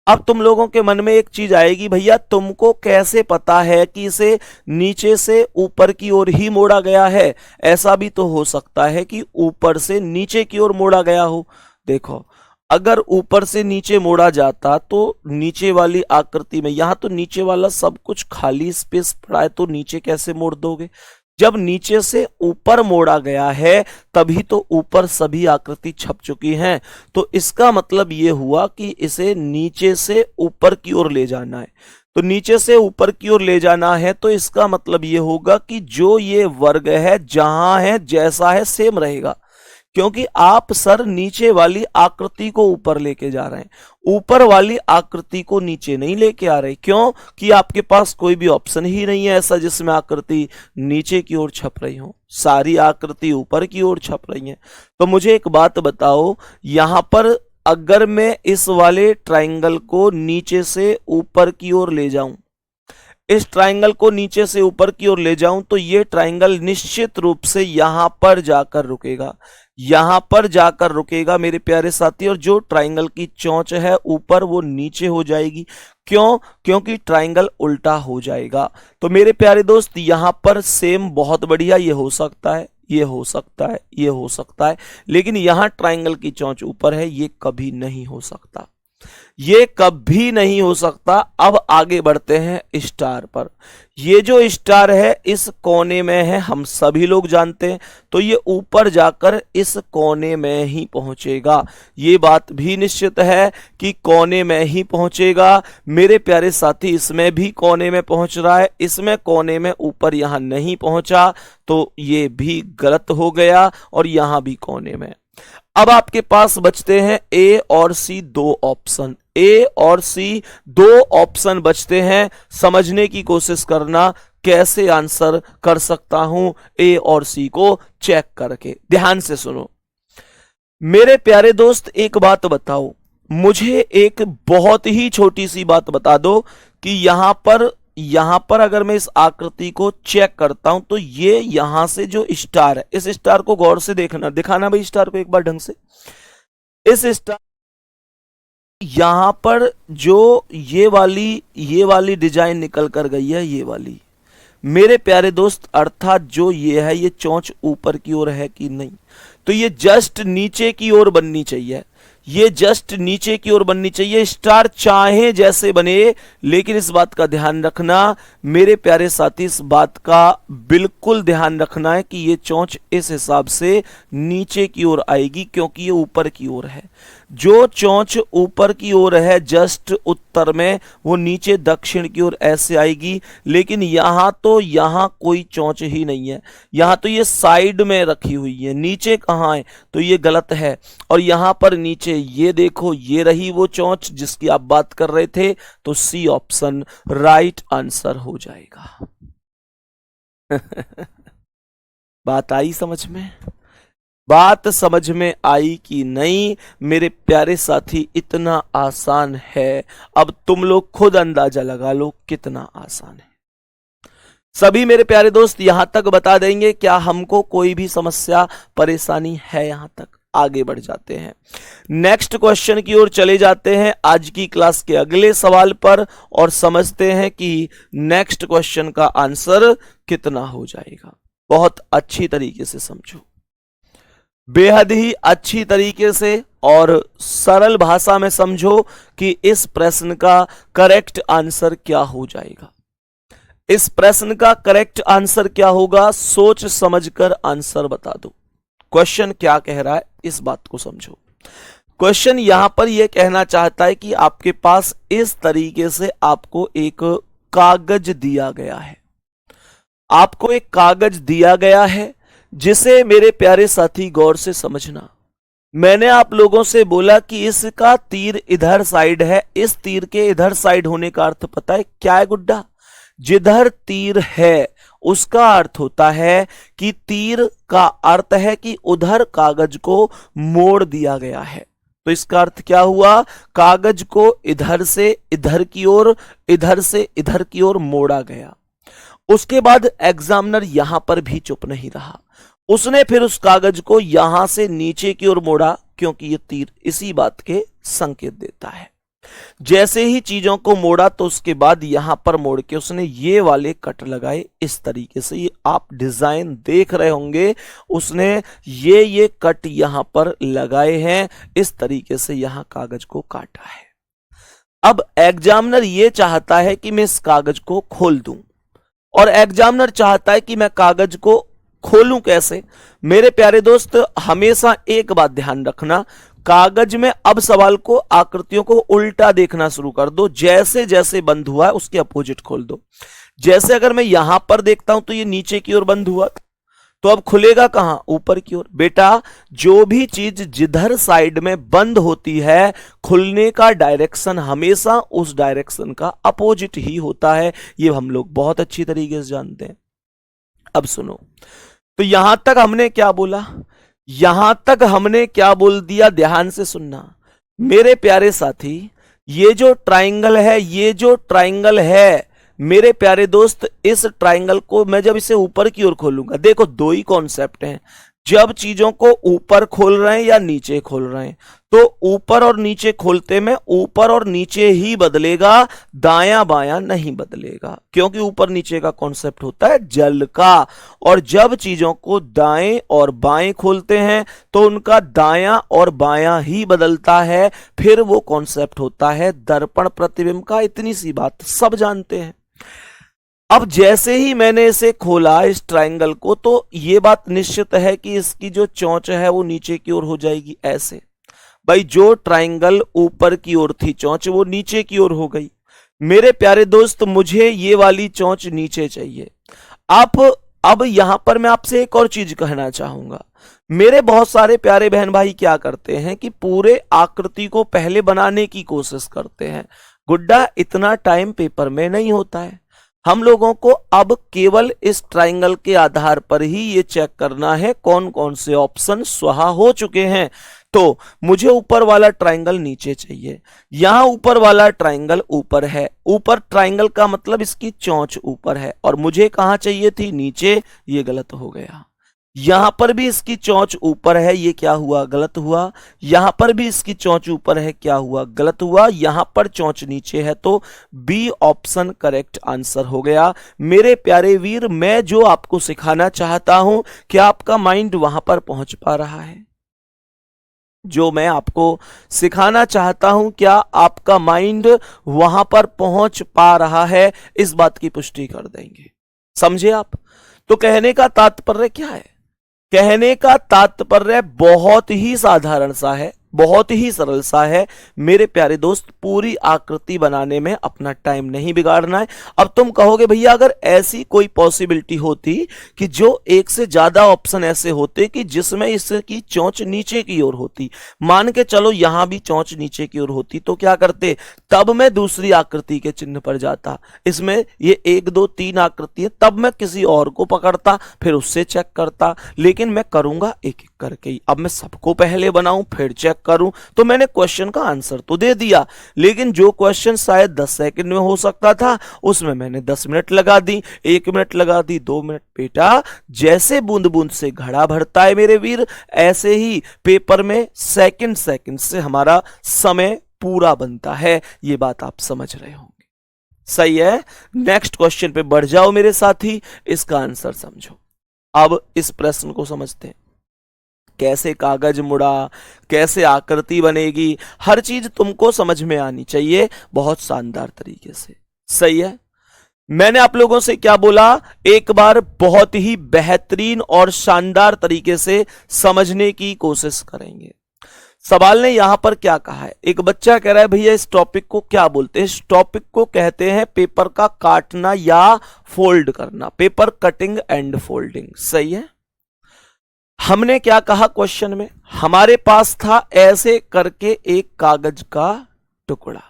अब तुम लोगों के मन में एक चीज आएगी, भैया तुमको कैसे पता है कि इसे नीचे से ऊपर की ओर ही मोड़ा गया है? ऐसा भी तो हो सकता है कि ऊपर से नीचे की ओर मोड़ा गया हो। देखो, अगर ऊपर से नीचे मोड़ा जाता तो नीचे वाली आकृति में, यहां तो नीचे वाला सब कुछ खाली स्पेस पड़ा है, तो नीचे कैसे मोड़ दोगे? जब नीचे से ऊपर मोड़ा गया है तभी तो ऊपर सभी आकृति छप चुकी हैं। तो इसका मतलब यह हुआ कि इसे नीचे से ऊपर की ओर ले जाना है। तो नीचे से ऊपर की ओर ले जाना है तो इसका मतलब यह होगा कि जो ये वर्ग है, जहां है जैसा है सेम रहेगा। क्योंकि आप सर नीचे वाली आकृति को ऊपर लेके जा रहे हैं, ऊपर वाली आकृति को नीचे नहीं लेके आ रहे। क्यों? कि आपके पास कोई भी ऑप्शन ही नहीं है ऐसा जिसमें आकृति नीचे की ओर छप रही हो, सारी आकृति ऊपर की ओर छप रही है। तो मुझे एक बात बताओ, यहां पर अगर मैं इस वाले ट्राइंगल को नीचे से ऊपर की ओर ले जाऊं, इस ट्राइंगल को नीचे से ऊपर की ओर ले जाऊं, तो ये ट्राइंगल निश्चित रूप से यहां पर जाकर रुकेगा, यहां पर जाकर रुकेगा मेरे प्यारे साथी। और जो ट्राइंगल की चोंच है ऊपर, वो नीचे हो जाएगी। क्यों? क्योंकि ट्राइंगल उल्टा हो जाएगा। तो मेरे प्यारे दोस्त, यहां पर सेम बहुत बढ़िया, ये हो सकता है, ये हो सकता है, ये हो सकता है, लेकिन यहां ट्राइंगल की चोंच ऊपर है, ये कभी नहीं हो सकता, ये कभी नहीं हो सकता। अब आगे बढ़ते हैं स्टार पर। ये जो स्टार है इस कोने में है, हम सभी लोग जानते हैं, तो ये ऊपर जाकर इस कोने में ही पहुंचेगा। ये बात भी निश्चित है कि कोने में ही पहुंचेगा। मेरे प्यारे साथी, इसमें भी कोने में पहुंच रहा है, इसमें कोने में ऊपर यहां नहीं पहुंचा, तो ये भी गलत हो गया, और यहां भी कोने में। अब आपके पास बचते हैं ए और सी दो ऑप्शन, ए और सी दो ऑप्शन बचते हैं। समझने की कोशिश करना, कैसे आंसर कर सकता हूं ए और सी को चेक करके। ध्यान से सुनो मेरे प्यारे दोस्त, एक बात बताओ मुझे, एक बहुत ही छोटी सी बात बता दो कि यहां पर अगर मैं इस आकृति को चेक करता हूं, तो ये यहां से जो स्टार है, इस स्टार को गौर से देखना, दिखाना भाई स्टार को एक बार ढंग से। इस स्टार यहां पर जो ये वाली डिजाइन निकल कर गई है, ये वाली मेरे प्यारे दोस्त, अर्थात जो ये है, ये चोंच ऊपर की ओर है कि नहीं? तो ये जस्ट नीचे की ओर बननी चाहिए, ये जस्ट नीचे की ओर बननी चाहिए। स्टार चाहे जैसे बने, लेकिन इस बात का ध्यान रखना मेरे प्यारे साथी, इस बात का बिल्कुल ध्यान रखना है कि ये चोंच इस हिसाब से नीचे की ओर आएगी, क्योंकि ये ऊपर की ओर है। जो चोंच ऊपर की ओर है जस्ट उत्तर में, वो नीचे दक्षिण की ओर ऐसे आएगी। लेकिन यहां कोई चोंच ही नहीं है, यहां तो ये साइड में रखी हुई है, नीचे कहां है? तो ये गलत है। और यहां पर नीचे ये देखो, ये रही वो चोंच जिसकी आप बात कर रहे थे। तो सी ऑप्शन राइट आंसर हो जाएगा। बात आई समझ में? बात समझ में आई कि नहीं मेरे प्यारे साथी? इतना आसान है, अब तुम लोग खुद अंदाजा लगा लो कितना आसान है। सभी मेरे प्यारे दोस्त यहां तक बता देंगे क्या हमको कोई भी समस्या परेशानी है? यहां तक आगे बढ़ जाते हैं, नेक्स्ट क्वेश्चन की ओर चले जाते हैं आज की क्लास के अगले सवाल पर और समझते हैं कि नेक्स्ट क्वेश्चन का आंसर कितना हो जाएगा। बहुत अच्छी तरीके से समझो, बेहद ही अच्छी तरीके से और सरल भाषा में समझो कि इस प्रश्न का करेक्ट आंसर क्या हो जाएगा। इस प्रश्न का करेक्ट आंसर क्या होगा, सोच समझकर आंसर बता दो। क्वेश्चन क्या कह रहा है इस बात को समझो। क्वेश्चन यहां पर यह कहना चाहता है कि आपके पास इस तरीके से आपको एक कागज दिया गया है, आपको एक कागज दिया गया है जिसे मेरे प्यारे साथी गौर से समझना। मैंने आप लोगों से बोला कि इसका तीर इधर साइड है, इस तीर के इधर साइड होने का अर्थ पता है क्या है गुड्डा? जिधर तीर है उसका अर्थ होता है कि तीर का अर्थ है कि उधर कागज को मोड़ दिया गया है। तो इसका अर्थ क्या हुआ? कागज को इधर से इधर की ओर, इधर से इधर की ओर मोड़ा गया। उसके बाद एग्जामिनर यहां पर भी चुप नहीं रहा, उसने फिर उस कागज को यहां से नीचे की ओर मोड़ा, क्योंकि ये तीर इसी बात के संकेत देता है। जैसे ही चीजों को मोड़ा तो उसके बाद यहां पर मोड़ के उसने ये वाले कट लगाए इस तरीके से, ये आप डिजाइन देख रहे होंगे, उसने ये कट यहां पर लगाए हैं, इस तरीके से यहां कागज को काटा है। अब एग्जामिनर ये चाहता है कि मैं इस कागज को खोल दूं, और एग्जामिनर चाहता है कि मैं कागज को खोलूं कैसे? मेरे प्यारे दोस्त हमेशा एक बात ध्यान रखना, कागज में अब सवाल को, आकृतियों को उल्टा देखना शुरू कर दो। जैसे जैसे बंद हुआ है उसके अपोजिट खोल दो। जैसे अगर मैं यहां पर देखता हूं तो ये नीचे की ओर बंद हुआ, तो अब खुलेगा कहां? ऊपर की ओर। बेटा जो भी चीज जिधर साइड में बंद होती है, खुलने का डायरेक्शन हमेशा उस डायरेक्शन का अपोजिट ही होता है, ये हम लोग बहुत अच्छी तरीके से जानते हैं। अब सुनो, तो यहां तक हमने क्या बोला, यहां तक हमने क्या बोल दिया, ध्यान से सुनना मेरे प्यारे साथी। ये जो ट्राइंगल है, ये जो ट्राइंगल है मेरे प्यारे दोस्त, इस ट्राइंगल को मैं जब इसे ऊपर की ओर खोलूंगा, देखो दो ही कॉन्सेप्ट हैं, जब चीजों को ऊपर खोल रहे हैं या नीचे खोल रहे हैं, तो ऊपर और नीचे खोलते में ऊपर और नीचे ही बदलेगा, दायां बायां नहीं बदलेगा, क्योंकि ऊपर नीचे का कॉन्सेप्ट होता है जल का। और जब चीजों को दाएं और बाएं खोलते हैं तो उनका दायां और बायां ही बदलता है, फिर वो कॉन्सेप्ट होता है दर्पण प्रतिबिंब का। इतनी सी बात सब जानते हैं। अब जैसे ही मैंने इसे खोला इस ट्राइंगल को, तो ये बात निश्चित है कि इसकी जो चोंच है वो नीचे की ओर हो जाएगी ऐसे। भाई जो ट्राइंगल ऊपर की ओर थी चोंच, वो नीचे की ओर हो गई। मेरे प्यारे दोस्त मुझे ये वाली चोंच नीचे चाहिए। अब यहां पर मैं आपसे एक और चीज कहना चाहूंगा। मेरे बहुत सारे प्यारे बहन भाई क्या करते हैं कि पूरे आकृति को पहले बनाने की कोशिश करते हैं। गुड्डा इतना टाइम पेपर में नहीं होता है। हम लोगों को अब केवल इस ट्राइंगल के आधार पर ही ये चेक करना है कौन कौन से ऑप्शन स्वाहा हो चुके हैं। तो मुझे ऊपर वाला ट्राइंगल नीचे चाहिए, यहां ऊपर वाला ट्राइंगल ऊपर है, ऊपर ट्राइंगल का मतलब इसकी चोंच ऊपर है, और मुझे कहां चाहिए थी? नीचे। ये गलत हो गया। यहां पर भी इसकी चोंच ऊपर है, ये क्या हुआ? गलत हुआ। यहां पर भी इसकी चोंच ऊपर है, क्या हुआ? गलत हुआ। यहां पर चोंच नीचे है, तो बी ऑप्शन करेक्ट आंसर हो गया। मेरे प्यारे वीर, मैं जो आपको सिखाना चाहता हूं, क्या आपका माइंड वहां पर पहुंच पा रहा है? जो मैं आपको सिखाना चाहता हूं, क्या आपका माइंड वहां पर पहुंच पा रहा है? इस बात की पुष्टि कर देंगे। समझे आप? तो कहने का तात्पर्य क्या है? कहने का तात्पर्य बहुत ही साधारण सा है, बहुत ही सरल सा है। मेरे प्यारे दोस्त, पूरी आकृति बनाने में अपना टाइम नहीं बिगाड़ना है। अब तुम कहोगे भैया अगर ऐसी कोई पॉसिबिलिटी होती कि जो एक से ज्यादा ऑप्शन ऐसे होते कि जिसमें इसकी चोंच नीचे की ओर होती, मान के चलो यहां भी चोंच नीचे की ओर होती, तो क्या करते? तब मैं दूसरी आकृति के चिन्ह पर जाता। इसमें ये 1 2 3 आकृति है, तब मैं किसी और को पकड़ता, फिर उससे चेक करता। लेकिन मैं करूंगा एक एक करके ही। अब मैं सबको पहले बनाऊं फिर चेक करूं, तो मैंने क्वेश्चन का आंसर तो दे दिया, लेकिन जो क्वेश्चन शायद 10 सेकंड में हो सकता था उसमें मैंने 10 मिनट लगा दी, 1 मिनट लगा दी, 2 मिनट। बेटा जैसे बूंद बूंद से घड़ा भरता है मेरे वीर, ऐसे ही पेपर में सेकंड सेकंड से हमारा समय पूरा बनता है। ये बात आप समझ रहे होंगे, सही है। नेक्स्ट क्वेश्चन पे बढ़ जाओ मेरे साथी, इसका आंसर समझो। अब इस प्रश्न को समझते हैं, कैसे कागज मुड़ा, कैसे आकृति बनेगी, हर चीज तुमको समझ में आनी चाहिए बहुत शानदार तरीके से, सही है। मैंने आप लोगों से क्या बोला, एक बार बहुत ही बेहतरीन और शानदार तरीके से समझने की कोशिश करेंगे। सवाल ने यहां पर क्या कहा है, एक बच्चा कह रहा है भैया इस टॉपिक को क्या बोलते हैं। इस टॉपिक को कहते हैं पेपर का काटना या फोल्ड करना, पेपर कटिंग एंड फोल्डिंग, सही है। हमने क्या कहा क्वेश्चन में, हमारे पास था ऐसे करके एक कागज का टुकड़ा,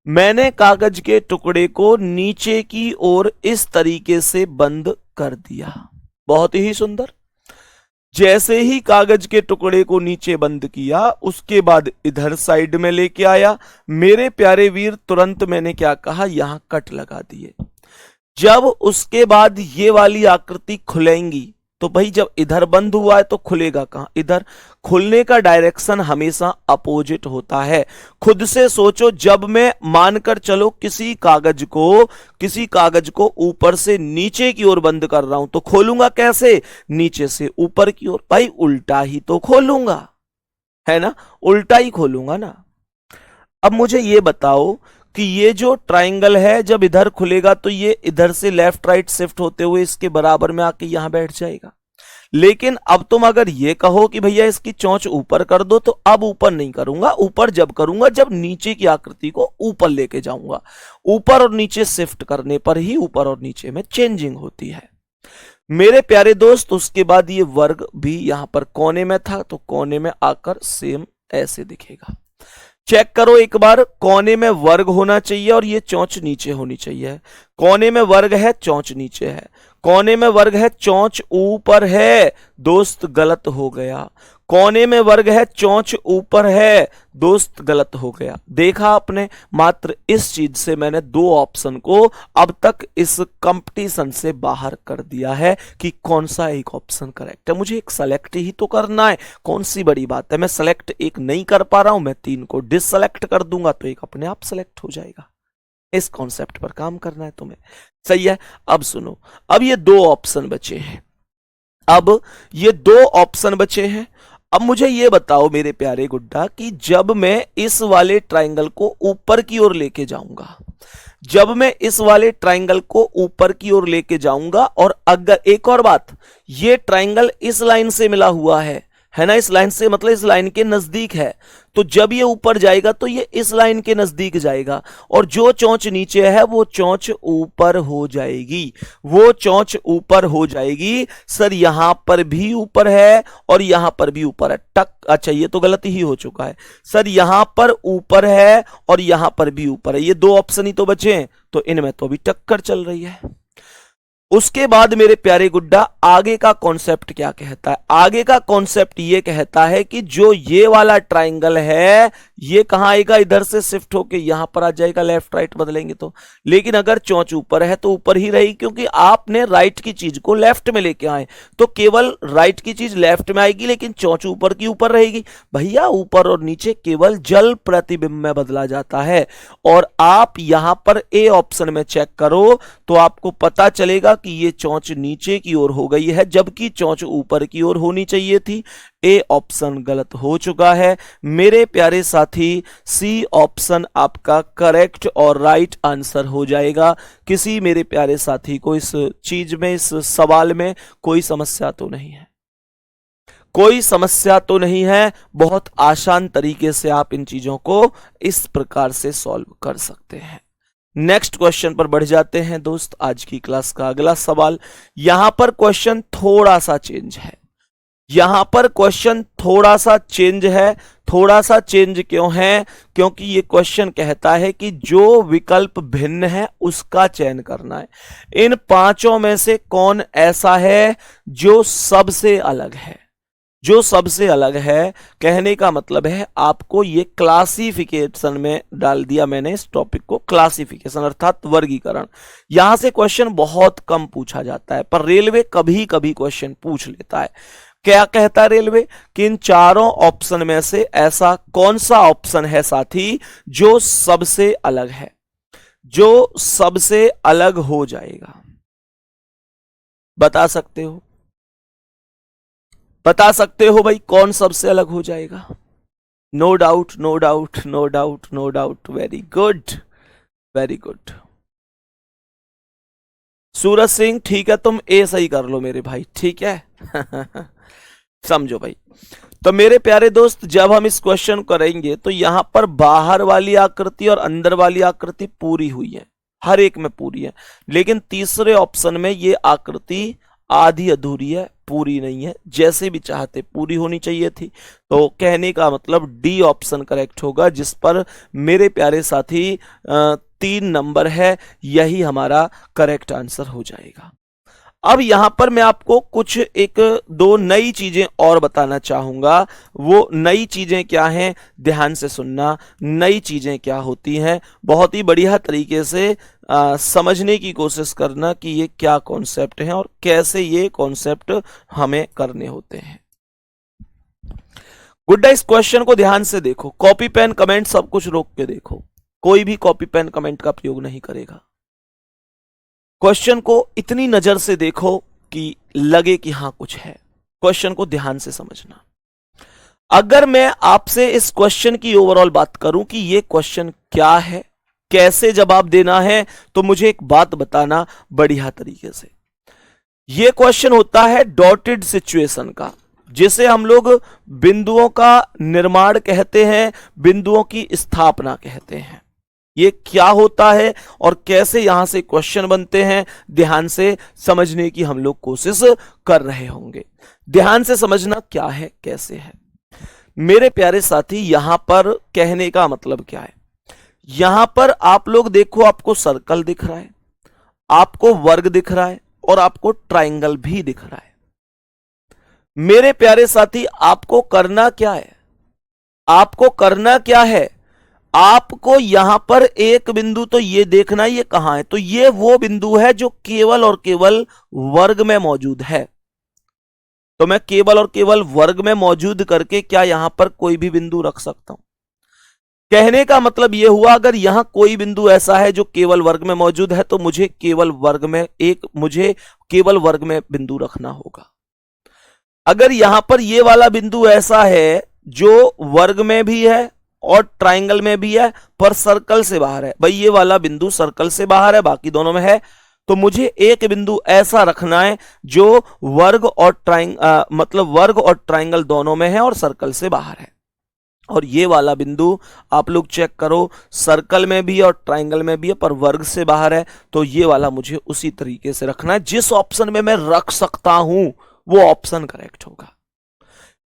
मैंने कागज के टुकड़े को नीचे की ओर इस तरीके से बंद कर दिया, बहुत ही सुंदर। जैसे ही कागज के टुकड़े को नीचे बंद किया उसके बाद इधर साइड में लेके आया, मेरे प्यारे वीर तुरंत मैंने क्या कहा, यहां कट लगा दिए। जब उसके बाद ये वाली आकृति खुलेंगी तो भाई जब इधर बंद हुआ है तो खुलेगा कहां, इधर। खुलने का डायरेक्शन हमेशा अपोजिट होता है। खुद से सोचो, जब मैं मानकर चलो किसी कागज को ऊपर से नीचे की ओर बंद कर रहा हूं तो खोलूंगा कैसे, नीचे से ऊपर की ओर। भाई उल्टा ही तो खोलूंगा, है ना, उल्टा ही खोलूंगा ना। अब मुझे ये बताओ कि ये जो ट्राइंगल है जब इधर खुलेगा तो ये इधर से लेफ्ट राइट शिफ्ट होते हुए इसके बराबर में आके यहां बैठ जाएगा। लेकिन अब तुम अगर ये कहो कि भैया इसकी चोंच ऊपर कर दो, तो अब ऊपर नहीं करूंगा, ऊपर जब करूंगा जब नीचे की आकृति को ऊपर लेके जाऊंगा। ऊपर और नीचे शिफ्ट करने पर ही ऊपर और नीचे में चेंजिंग होती है मेरे प्यारे दोस्त। उसके बाद ये वर्ग भी यहां पर कोने में था तो कोने में आकर सेम ऐसे दिखेगा। चेक करो एक बार, कोने में वर्ग होना चाहिए और ये चोंच नीचे होनी चाहिए। कोने में वर्ग है, चोंच नीचे है। कोने में वर्ग है, चोंच ऊपर है, दोस्त गलत हो गया। कोने में वर्ग है, चोंच ऊपर है, दोस्त गलत हो गया। देखा आपने, मात्र इस चीज से मैंने 2 ऑप्शन को अब तक इस कंपटीशन से बाहर कर दिया है कि कौन सा एक ऑप्शन करेक्ट है। मुझे एक सेलेक्ट ही तो करना है, कौन सी बड़ी बात है। मैं सेलेक्ट एक नहीं कर पा रहा हूं, मैं 3 को डिससेलेक्ट कर दूंगा तो एक अपने आप सेलेक्ट हो जाएगा। इस कॉन्सेप्ट पर काम करना है तुम्हें, सही है। अब सुनो, अब ये 2 ऑप्शन बचे हैं, अब ये 2 ऑप्शन बचे हैं। अब मुझे ये बताओ मेरे प्यारे गुड्डा कि जब मैं इस वाले ट्राइंगल को ऊपर की ओर लेके जाऊंगा, जब मैं इस वाले ट्राइंगल को ऊपर की ओर लेके जाऊंगा, और अगर एक और बात, ये ट्राइंगल इस लाइन से मिला हुआ है ना, इस लाइन से मतलब इस लाइन के नजदीक है, तो जब ये ऊपर जाएगा तो ये इस लाइन के नजदीक जाएगा, और जो चोंच नीचे है वो चोंच ऊपर हो जाएगी, वो चोंच ऊपर हो जाएगी। सर यहां पर भी ऊपर है और यहां पर भी ऊपर है, टक, अच्छा ये तो गलती ही हो चुका है। सर यहां पर ऊपर है और यहां पर भी ऊपर है, ये 2 ऑप्शन ही तो बचे हैं, तो इनमें तो अभी टक्कर चल रही है। उसके बाद मेरे प्यारे गुड्डा आगे का कॉन्सेप्ट क्या कहता है, आगे का कॉन्सेप्ट ये कहता है कि जो ये वाला ट्राइंगल है ये कहां आएगा, इधर से शिफ्ट होके यहां पर आ जाएगा, लेफ्ट राइट बदलेंगे तो। लेकिन अगर चोंच ऊपर है तो ऊपर ही रहेगी, क्योंकि आपने राइट की चीज को लेफ्ट में लेके आए, तो केवल राइट की चीज लेफ्ट में आएगी लेकिन चोंच ऊपर की ऊपर रहेगी। भैया ऊपर और नीचे केवल जल प्रतिबिंब में बदला जाता है। और आप यहां पर ए ऑप्शन में चेक करो तो आपको पता चलेगा कि ये चोंच नीचे की ओर हो गई है, जबकि चोंच ऊपर की ओर होनी चाहिए थी। ए ऑप्शन गलत हो चुका है मेरे प्यारे साथी, सी ऑप्शन आपका करेक्ट और राइट आंसर हो जाएगा। किसी मेरे प्यारे साथी को इस चीज में, इस सवाल में कोई समस्या तो नहीं है, कोई समस्या तो नहीं है। बहुत आसान तरीके से आप इन चीजों को इस प्रकार से सॉल्व कर सकते हैं। नेक्स्ट क्वेश्चन पर बढ़ जाते हैं दोस्त। आज की क्लास का अगला सवाल, यहां पर क्वेश्चन थोड़ा सा चेंज है, यहां पर क्वेश्चन थोड़ा सा चेंज है। थोड़ा सा चेंज क्यों है, क्योंकि ये क्वेश्चन कहता है कि जो विकल्प भिन्न है उसका चयन करना है। इन 5 में से कौन ऐसा है जो सबसे अलग है। जो सबसे अलग है, कहने का मतलब है आपको ये क्लासिफिकेशन में डाल दिया मैंने इस टॉपिक को, क्लासिफिकेशन अर्थात वर्गीकरण। यहां से क्वेश्चन बहुत कम पूछा जाता है, पर रेलवे कभी कभी क्वेश्चन पूछ लेता है। क्या कहता है रेलवे कि इन चारों ऑप्शन में से ऐसा कौन सा ऑप्शन है साथी जो सबसे अलग है, जो सबसे अलग हो जाएगा? बता सकते हो? बता सकते हो भाई कौन सबसे अलग हो जाएगा? No doubt, no doubt, no doubt, no doubt. Very good, very good. Suraj Singh ठीक है, तुम ए सही कर लो मेरे भाई, ठीक है। समझो भाई। तो मेरे प्यारे दोस्त, जब हम इस क्वेश्चन करेंगे तो यहां पर बाहर वाली आकृति और अंदर वाली आकृति पूरी हुई है, हर एक में पूरी है, लेकिन तीसरे ऑप्शन में ये आकृति आधी अधूरी है, पूरी नहीं है। जैसे भी चाहते पूरी होनी चाहिए थी। तो कहने का मतलब डी ऑप्शन करेक्ट होगा, जिस पर मेरे प्यारे साथी 3 नंबर है, यही हमारा करेक्ट आंसर हो जाएगा। अब यहां पर मैं आपको कुछ एक दो नई चीजें और बताना चाहूंगा। वो नई चीजें क्या हैं, ध्यान से सुनना। नई चीजें क्या होती हैं, बहुत ही बढ़िया तरीके से समझने की कोशिश करना कि ये क्या कॉन्सेप्ट है और कैसे ये कॉन्सेप्ट हमें करने होते हैं। गुड्डा, इस क्वेश्चन को ध्यान से देखो, कॉपी पेन कमेंट सब कुछ रोक के देखो, कोई भी कॉपी पेन कमेंट का प्रयोग नहीं करेगा। क्वेश्चन को इतनी नजर से देखो कि लगे कि हां कुछ है। क्वेश्चन को ध्यान से समझना। अगर मैं आपसे इस क्वेश्चन की ओवरऑल बात करूं कि ये क्वेश्चन क्या है, कैसे जवाब देना है, तो मुझे एक बात बताना बढ़िया तरीके से। यह क्वेश्चन होता है डॉटेड सिचुएशन का, जिसे हम लोग बिंदुओं का निर्माण कहते हैं, बिंदुओं की स्थापना कहते हैं। ये क्या होता है और कैसे यहां से क्वेश्चन बनते हैं, ध्यान से समझने की हम लोग कोशिश कर रहे होंगे। ध्यान से समझना क्या है, कैसे है। मेरे प्यारे साथी, यहां पर कहने का मतलब क्या है, यहां पर आप लोग देखो, आपको सर्कल दिख रहा है, आपको वर्ग दिख रहा है और आपको ट्राइंगल भी दिख रहा है। मेरे प्यारे साथी, आपको करना क्या है, आपको करना क्या है, आपको यहां पर एक बिंदु तो ये देखना ये कहां है, तो ये वो बिंदु है जो केवल और केवल वर्ग में मौजूद है। तो मैं केवल और केवल वर्ग में मौजूद करके क्या यहां पर कोई भी बिंदु रख सकता हूं? कहने का मतलब यह हुआ, अगर यहां कोई बिंदु ऐसा है जो केवल वर्ग में मौजूद है, तो मुझे केवल वर्ग में बिंदु रखना होगा। अगर यहां पर यह वाला बिंदु ऐसा है जो वर्ग में भी है और ट्राइंगल में भी है, पर सर्कल से बाहर है, भाई ये वाला बिंदु सर्कल से बाहर है, बाकी दोनों में है, तो मुझे एक बिंदु ऐसा रखना है जो वर्ग और ट्राइंगल दोनों में है और सर्कल से बाहर है। और ये वाला बिंदु आप लोग चेक करो, सर्कल में भी और ट्राइंगल में भी है, पर वर्ग से बाहर है, तो ये वाला मुझे उसी तरीके से रखना है। जिस ऑप्शन में मैं रख सकता हूं वो ऑप्शन करेक्ट होगा।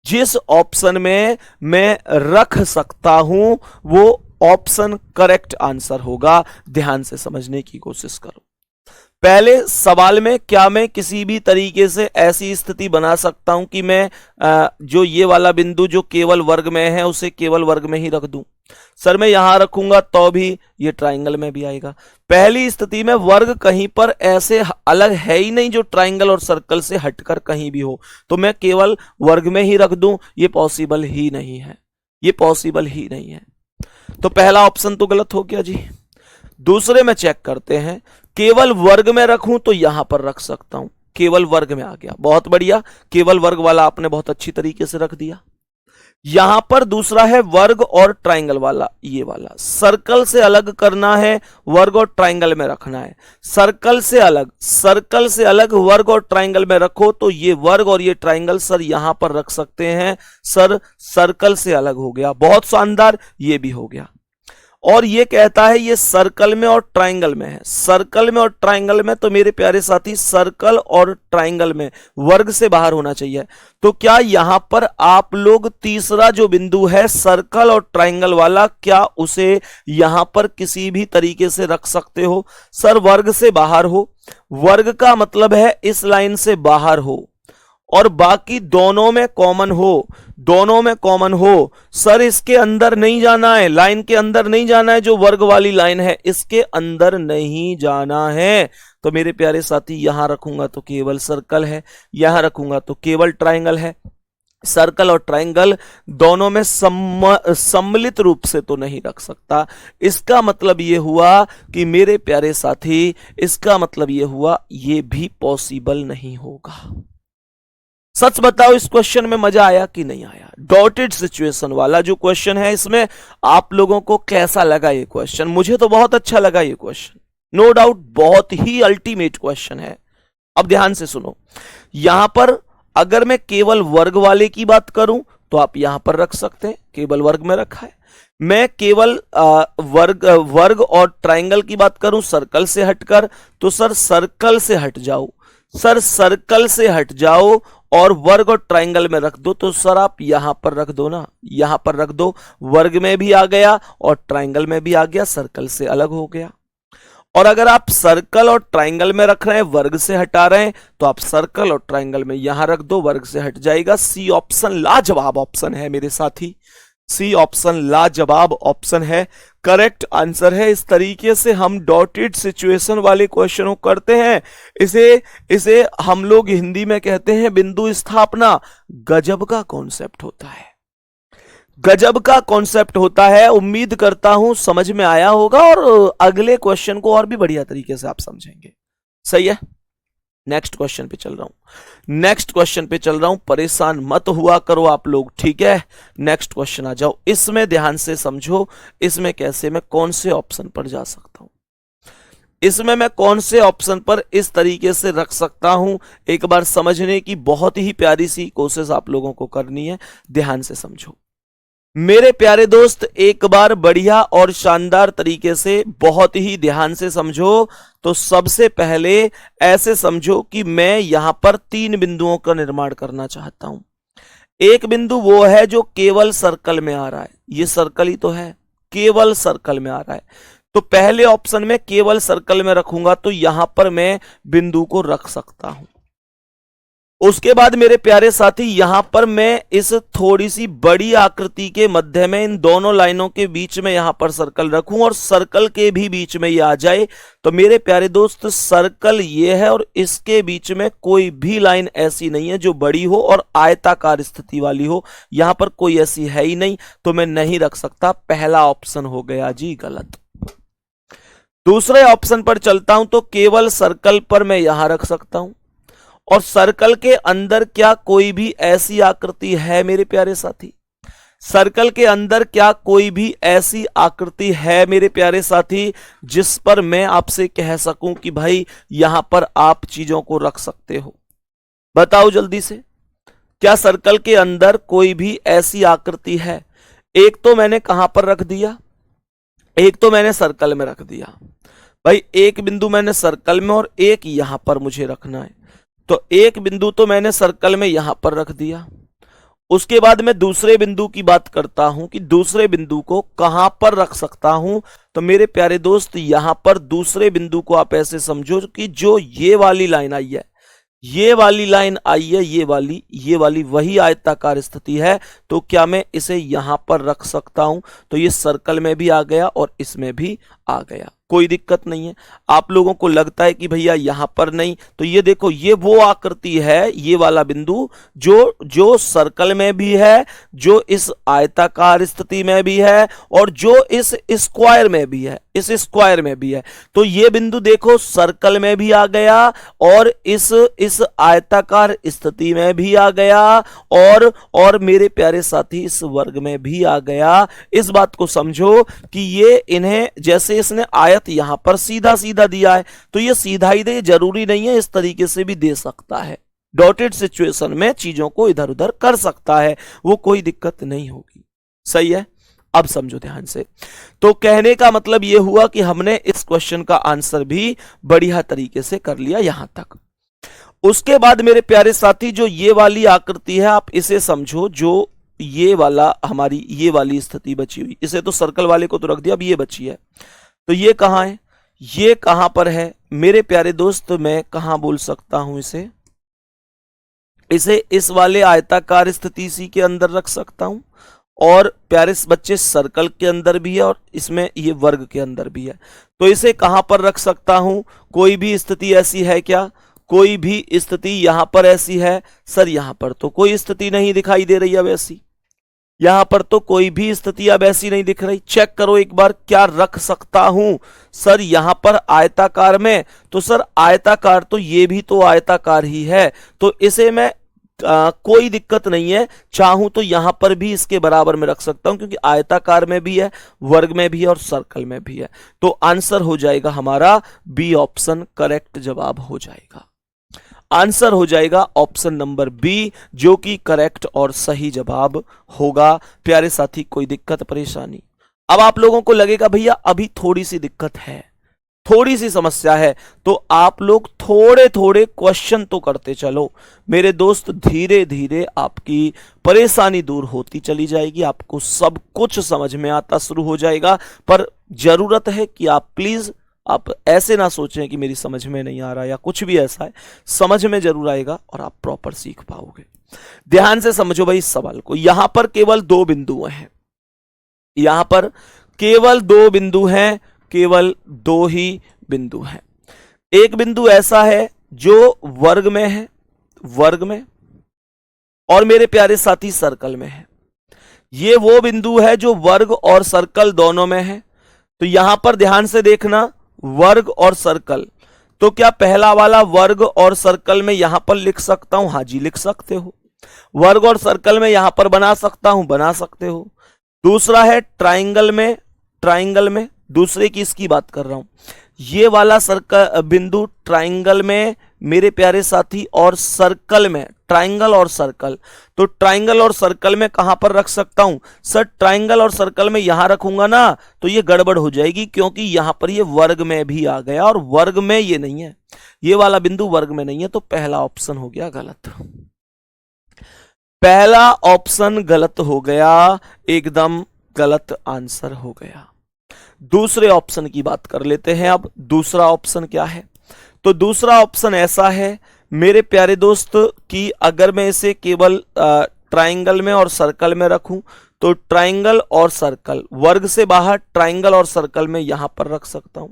जिस ऑप्शन में मैं रख सकता हूं वो ऑप्शन करेक्ट आंसर होगा। ध्यान से समझने की कोशिश करो। पहले सवाल में क्या मैं किसी भी तरीके से ऐसी स्थिति बना सकता हूं कि मैं जो ये वाला बिंदु जो केवल वर्ग में है उसे केवल वर्ग में ही रख दूं? सर मैं यहां रखूंगा तो भी ये ट्राइंगल में भी आएगा। पहली स्थिति में वर्ग कहीं पर ऐसे अलग है ही नहीं जो ट्राइंगल और सर्कल से हटकर कहीं भी हो, तो मैं केवल वर्ग में ही रख दूं, ये पॉसिबल ही नहीं है, ये पॉसिबल ही नहीं है। तो पहला ऑप्शन तो गलत हो गया जी। दूसरे में चेक करते हैं, केवल वर्ग में रखूं तो यहां पर रख सकता हूं, केवल वर्ग में आ गया, बहुत बढ़िया, केवल वर्ग वाला आपने बहुत अच्छी तरीके से रख दिया। यहां पर दूसरा है वर्ग और ट्राइंगल वाला, ये वाला सर्कल से अलग करना है, वर्ग और ट्राइंगल में रखना है। सर्कल से अलग वर्ग और ट्राइंगल में रखो, तो ये वर्ग और ये ट्राइंगल सर यहां पर रख सकते हैं, सर सर्कल से अलग हो गया, बहुत शानदार, ये भी हो गया। और ये कहता है ये सर्कल में और ट्राइंगल में है, सर्कल में और ट्राइंगल में, तो मेरे प्यारे साथी सर्कल और ट्राइंगल में वर्ग से बाहर होना चाहिए। तो क्या यहां पर आप लोग तीसरा जो बिंदु है सर्कल और ट्राइंगल वाला, क्या उसे यहां पर किसी भी तरीके से रख सकते हो? सर वर्ग से बाहर हो, वर्ग का मतलब है इस लाइन से बाहर हो, और बाकी दोनों में कॉमन हो, दोनों में कॉमन हो, सर इसके अंदर नहीं जाना है, लाइन के अंदर नहीं जाना है, जो वर्ग वाली लाइन है इसके अंदर नहीं जाना है, तो मेरे प्यारे साथी यहां रखूंगा तो केवल सर्कल है, यहां रखूंगा तो केवल ट्राइंगल है। सर्कल और ट्राइंगल दोनों में सम्मिलित रूप से तो नहीं रख सकता। इसका मतलब यह हुआ कि मेरे प्यारे साथी, इसका मतलब यह हुआ यह भी पॉसिबल नहीं होगा। सच बताओ इस क्वेश्चन में मजा आया कि नहीं आया? डॉटेड सिचुएशन वाला जो क्वेश्चन है, इसमें आप लोगों को कैसा लगा ये क्वेश्चन? मुझे तो बहुत अच्छा लगा ये क्वेश्चन, नो डाउट बहुत ही अल्टीमेट क्वेश्चन है। अब ध्यान से सुनो, यहां पर अगर मैं केवल वर्ग वाले की बात करूं तो आप यहां पर रख सकते हैं, केवल वर्ग में रखा है। मैं केवल वर्ग और ट्राइंगल की बात करूं सर्कल से हटकर, तो सर सर्कल से हट जाओ, सर सर्कल से हट जाओ और वर्ग और ट्राइंगल में रख दो, तो सर आप यहां पर रख दो ना, यहां पर रख दो, वर्ग में भी आ गया और ट्राइंगल में भी आ गया, सर्कल से अलग हो गया। और अगर आप सर्कल और ट्राइंगल में रख रहे हैं, वर्ग से हटा रहे हैं, तो आप सर्कल और ट्राइंगल में यहां रख दो, वर्ग से हट जाएगा। सी ऑप्शन लाजवाब ऑप्शन है मेरे साथी, सी ऑप्शन लाजवाब ऑप्शन है, करेक्ट आंसर है। इस तरीके से हम डॉटेड सिचुएशन वाले क्वेश्चनों करते हैं। इसे हम लोग हिंदी में कहते हैं बिंदु स्थापना। गजब का कॉन्सेप्ट होता है, गजब का कॉन्सेप्ट होता है। उम्मीद करता हूं समझ में आया होगा और अगले क्वेश्चन को और भी बढ़िया तरीके से आप समझेंगे। सही है, नेक्स्ट क्वेश्चन पे चल रहा हूं, नेक्स्ट क्वेश्चन पे चल रहा हूं। परेशान मत हुआ करो आप लोग, ठीक है। नेक्स्ट क्वेश्चन आ जाओ, इसमें ध्यान से समझो, इसमें कैसे मैं कौन से ऑप्शन पर जा सकता हूं, इसमें मैं कौन से ऑप्शन पर इस तरीके से रख सकता हूं। एक बार समझने की बहुत ही प्यारी सी कोशिश आप लोगों को करनी है, ध्यान से समझो मेरे प्यारे दोस्त। एक बार बढ़िया और शानदार तरीके से बहुत ही ध्यान से समझो। तो सबसे पहले ऐसे समझो कि मैं यहां पर 3 बिंदुओं का निर्माण करना चाहता हूं। एक बिंदु वो है जो केवल सर्कल में आ रहा है, ये सर्कल ही तो है, केवल सर्कल में आ रहा है, तो पहले ऑप्शन में केवल सर्कल में रखूंगा, तो यहां पर मैं बिंदु को रख सकता हूं। उसके बाद मेरे प्यारे साथी, यहां पर मैं इस थोड़ी सी बड़ी आकृति के मध्य में इन दोनों लाइनों के बीच में यहां पर सर्कल रखूं और सर्कल के भी बीच में ये आ जाए, तो मेरे प्यारे दोस्त सर्कल ये है और इसके बीच में कोई भी लाइन ऐसी नहीं है जो बड़ी हो और आयताकार स्थिति वाली हो, यहां पर कोई ऐसी है ही नहीं, तो मैं नहीं रख सकता। पहला ऑप्शन हो गया जी गलत। दूसरे ऑप्शन पर चलता हूं, तो केवल सर्कल पर मैं यहां रख सकता हूं और सर्कल के अंदर क्या कोई भी ऐसी आकृति है मेरे प्यारे साथी? सर्कल के अंदर क्या कोई भी ऐसी आकृति है मेरे प्यारे साथी जिस पर मैं आपसे कह सकूं कि भाई यहां पर आप चीजों को रख सकते हो? बताओ जल्दी से, क्या सर्कल के अंदर कोई भी ऐसी आकृति है? एक तो मैंने कहां पर रख दिया, एक तो मैंने सर्कल में रख दिया भाई, एक बिंदु मैंने सर्कल में और एक यहां पर मुझे रखना है, तो एक बिंदु तो मैंने सर्कल में यहां पर रख दिया। उसके बाद मैं दूसरे बिंदु की बात करता हूं कि दूसरे बिंदु को कहां पर रख सकता हूं, तो मेरे प्यारे दोस्त यहां पर दूसरे बिंदु को आप ऐसे समझो कि जो ये वाली लाइन आई है, ये वाली लाइन आई है, ये वाली वही आयताकार स्थिति है, तो क्या मैं इसे यहां पर रख सकता हूं? तो ये सर्कल में भी आ गया और इसमें भी आ गया, कोई दिक्कत नहीं है। आप लोगों को लगता है कि भैया यहां पर नहीं, तो ये देखो, ये वो आकृति है, ये वाला बिंदु जो सर्कल में भी है, जो इस आयताकार स्थिति में भी है और जो इस स्क्वायर में भी है, इस स्क्वायर में भी है। तो ये बिंदु देखो सर्कल में भी आ गया और इस आयताकार स्थिति में भी आ गया और मेरे प्यारे साथी इस वर्ग में भी आ गया। इस बात को समझो कि ये इन्हें जैसे इसने आयत यहां पर सीधा सीधा दिया है, तो ये सीधा ही दे, जरूरी नहीं है, इस तरीके से भी दे सकता है। डॉटेड सिचुएशन में चीजों को इधर उधर कर सकता है, वो कोई दिक्कत नहीं होगी। सही है, अब समझो ध्यान से। तो कहने का मतलब यह हुआ कि हमने इस क्वेश्चन का आंसर भी बढ़िया तरीके से कर लिया यहां तक। उसके बाद मेरे प्यारे साथी, जो ये वाली आकृति है आप इसे समझो, जो ये वाला हमारी ये वाली स्थिति बची हुई, इसे तो सर्कल वाले को तो रख दिया, अब ये बची है, तो ये कहां है, ये कहां पर है मेरे प्यारे दोस्त? मैं कहां बोल सकता हूं इसे? इसे इस वाले आयताकार स्थिति सी के अंदर रख सकता हूं, और प्यारे बच्चे सर्कल के अंदर भी है, और इसमें ये वर्ग के अंदर भी है। तो इसे कहां पर रख सकता हूं? कोई भी स्थिति ऐसी है क्या? कोई भी स्थिति यहां पर ऐसी है? सर यहां पर तो कोई स्थिति नहीं दिखाई दे रही अब ऐसी, यहां पर तो कोई भी स्थिति अब ऐसी नहीं दिख रही। चेक करो एक बार, क्या रख सकता हूं? सर यहां पर आयताकार में, तो सर आयताकार तो ये भी तो आयताकार ही है, तो इसे मैं कोई दिक्कत नहीं है, चाहूं तो यहां पर भी इसके बराबर में रख सकता हूं, क्योंकि आयताकार में भी है, वर्ग में भी है और सर्कल में भी है। तो आंसर हो जाएगा हमारा बी ऑप्शन करेक्ट जवाब हो जाएगा। आंसर हो जाएगा ऑप्शन नंबर बी, जो कि करेक्ट और सही जवाब होगा। प्यारे साथी, कोई दिक्कत परेशानी? अब आप लोगों को लगेगा भैया अभी थोड़ी सी दिक्कत है, थोड़ी सी समस्या है, तो आप लोग थोड़े थोड़े क्वेश्चन तो करते चलो मेरे दोस्त, धीरे धीरे आपकी परेशानी दूर होती चली जाएगी, आपको सब कुछ समझ में आता शुरू हो जाएगा। पर जरूरत है कि आप प्लीज, आप ऐसे ना सोचें कि मेरी समझ में नहीं आ रहा या कुछ भी ऐसा है, समझ में जरूर आएगा और आप प्रॉपर सीख पाओगे। ध्यान से समझो भाई इस सवाल को। यहां पर केवल दो बिंदु हैं, यहां पर केवल दो बिंदु हैं, केवल दो ही बिंदु हैं। एक बिंदु ऐसा है जो वर्ग में है, वर्ग में, और मेरे प्यारे साथी सर्कल में है। ये वो बिंदु है जो वर्ग और सर्कल दोनों में है। तो यहां पर ध्यान से देखना, वर्ग और सर्कल, तो क्या पहला वाला वर्ग और सर्कल में यहां पर लिख सकता हूं? हां जी लिख सकते हो। वर्ग और सर्कल में यहां पर बना सकता हूं? बना सकते हो। दूसरा है ट्राइंगल में, ट्राइंगल में, दूसरे की इसकी बात कर रहा हूं, ये वाला सर्कल बिंदु ट्राइंगल में मेरे प्यारे साथी, और सर्कल में, ट्राइंगल और सर्कल, तो ट्राइंगल और सर्कल में कहां पर रख सकता हूं? सर ट्राइंगल और सर्कल में यहां रखूंगा ना तो ये गड़बड़ हो जाएगी, क्योंकि यहां पर ये वर्ग में भी आ गया और वर्ग में ये नहीं है, ये वाला बिंदु वर्ग में नहीं है, तो पहला ऑप्शन हो गया गलत। पहला ऑप्शन गलत हो गया, एकदम गलत आंसर हो गया। दूसरे ऑप्शन की बात कर लेते हैं। अब दूसरा ऑप्शन क्या है? तो दूसरा ऑप्शन ऐसा है मेरे प्यारे दोस्त कि अगर मैं इसे केवल ट्राइंगल में और सर्कल में रखूं, तो ट्राइंगल और सर्कल, वर्ग से बाहर ट्राइंगल और सर्कल में यहां पर रख सकता हूं।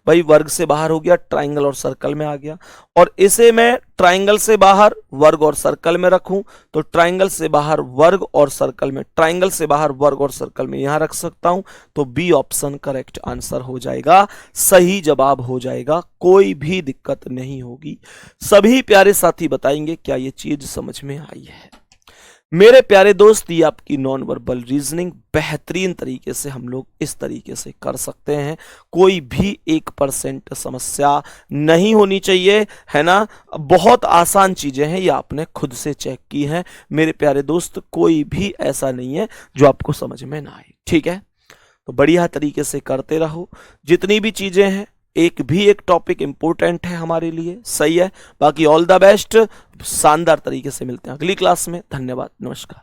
भाई वर्ग से बाहर हो गया, ट्राइंगल और सर्कल में आ गया, और इसे मैं ट्राइंगल से बाहर वर्ग और सर्कल में रखूं, तो ट्राइंगल से बाहर वर्ग और सर्कल में, ट्राइंगल से बाहर वर्ग और सर्कल में यहां रख सकता हूं। तो बी ऑप्शन करेक्ट आंसर हो जाएगा, सही जवाब हो जाएगा, कोई भी दिक्कत नहीं होगी। सभी प्यारे साथी बताएंगे क्या ये चीज समझ में आई है? मेरे प्यारे दोस्त, ये आपकी नॉन वर्बल रीजनिंग बेहतरीन तरीके से हम लोग इस तरीके से कर सकते हैं, कोई भी 1% समस्या नहीं होनी चाहिए, है ना। बहुत आसान चीजें हैं, ये आपने खुद से चेक की हैं मेरे प्यारे दोस्त, कोई भी ऐसा नहीं है जो आपको समझ में ना आए, ठीक है। तो बढ़िया तरीके से करते रहो, जितनी भी चीजें हैं, एक टॉपिक इंपॉर्टेंट है हमारे लिए, सही है। बाकी ऑल द बेस्ट, शानदार तरीके से मिलते हैं अगली क्लास में। धन्यवाद, नमस्कार।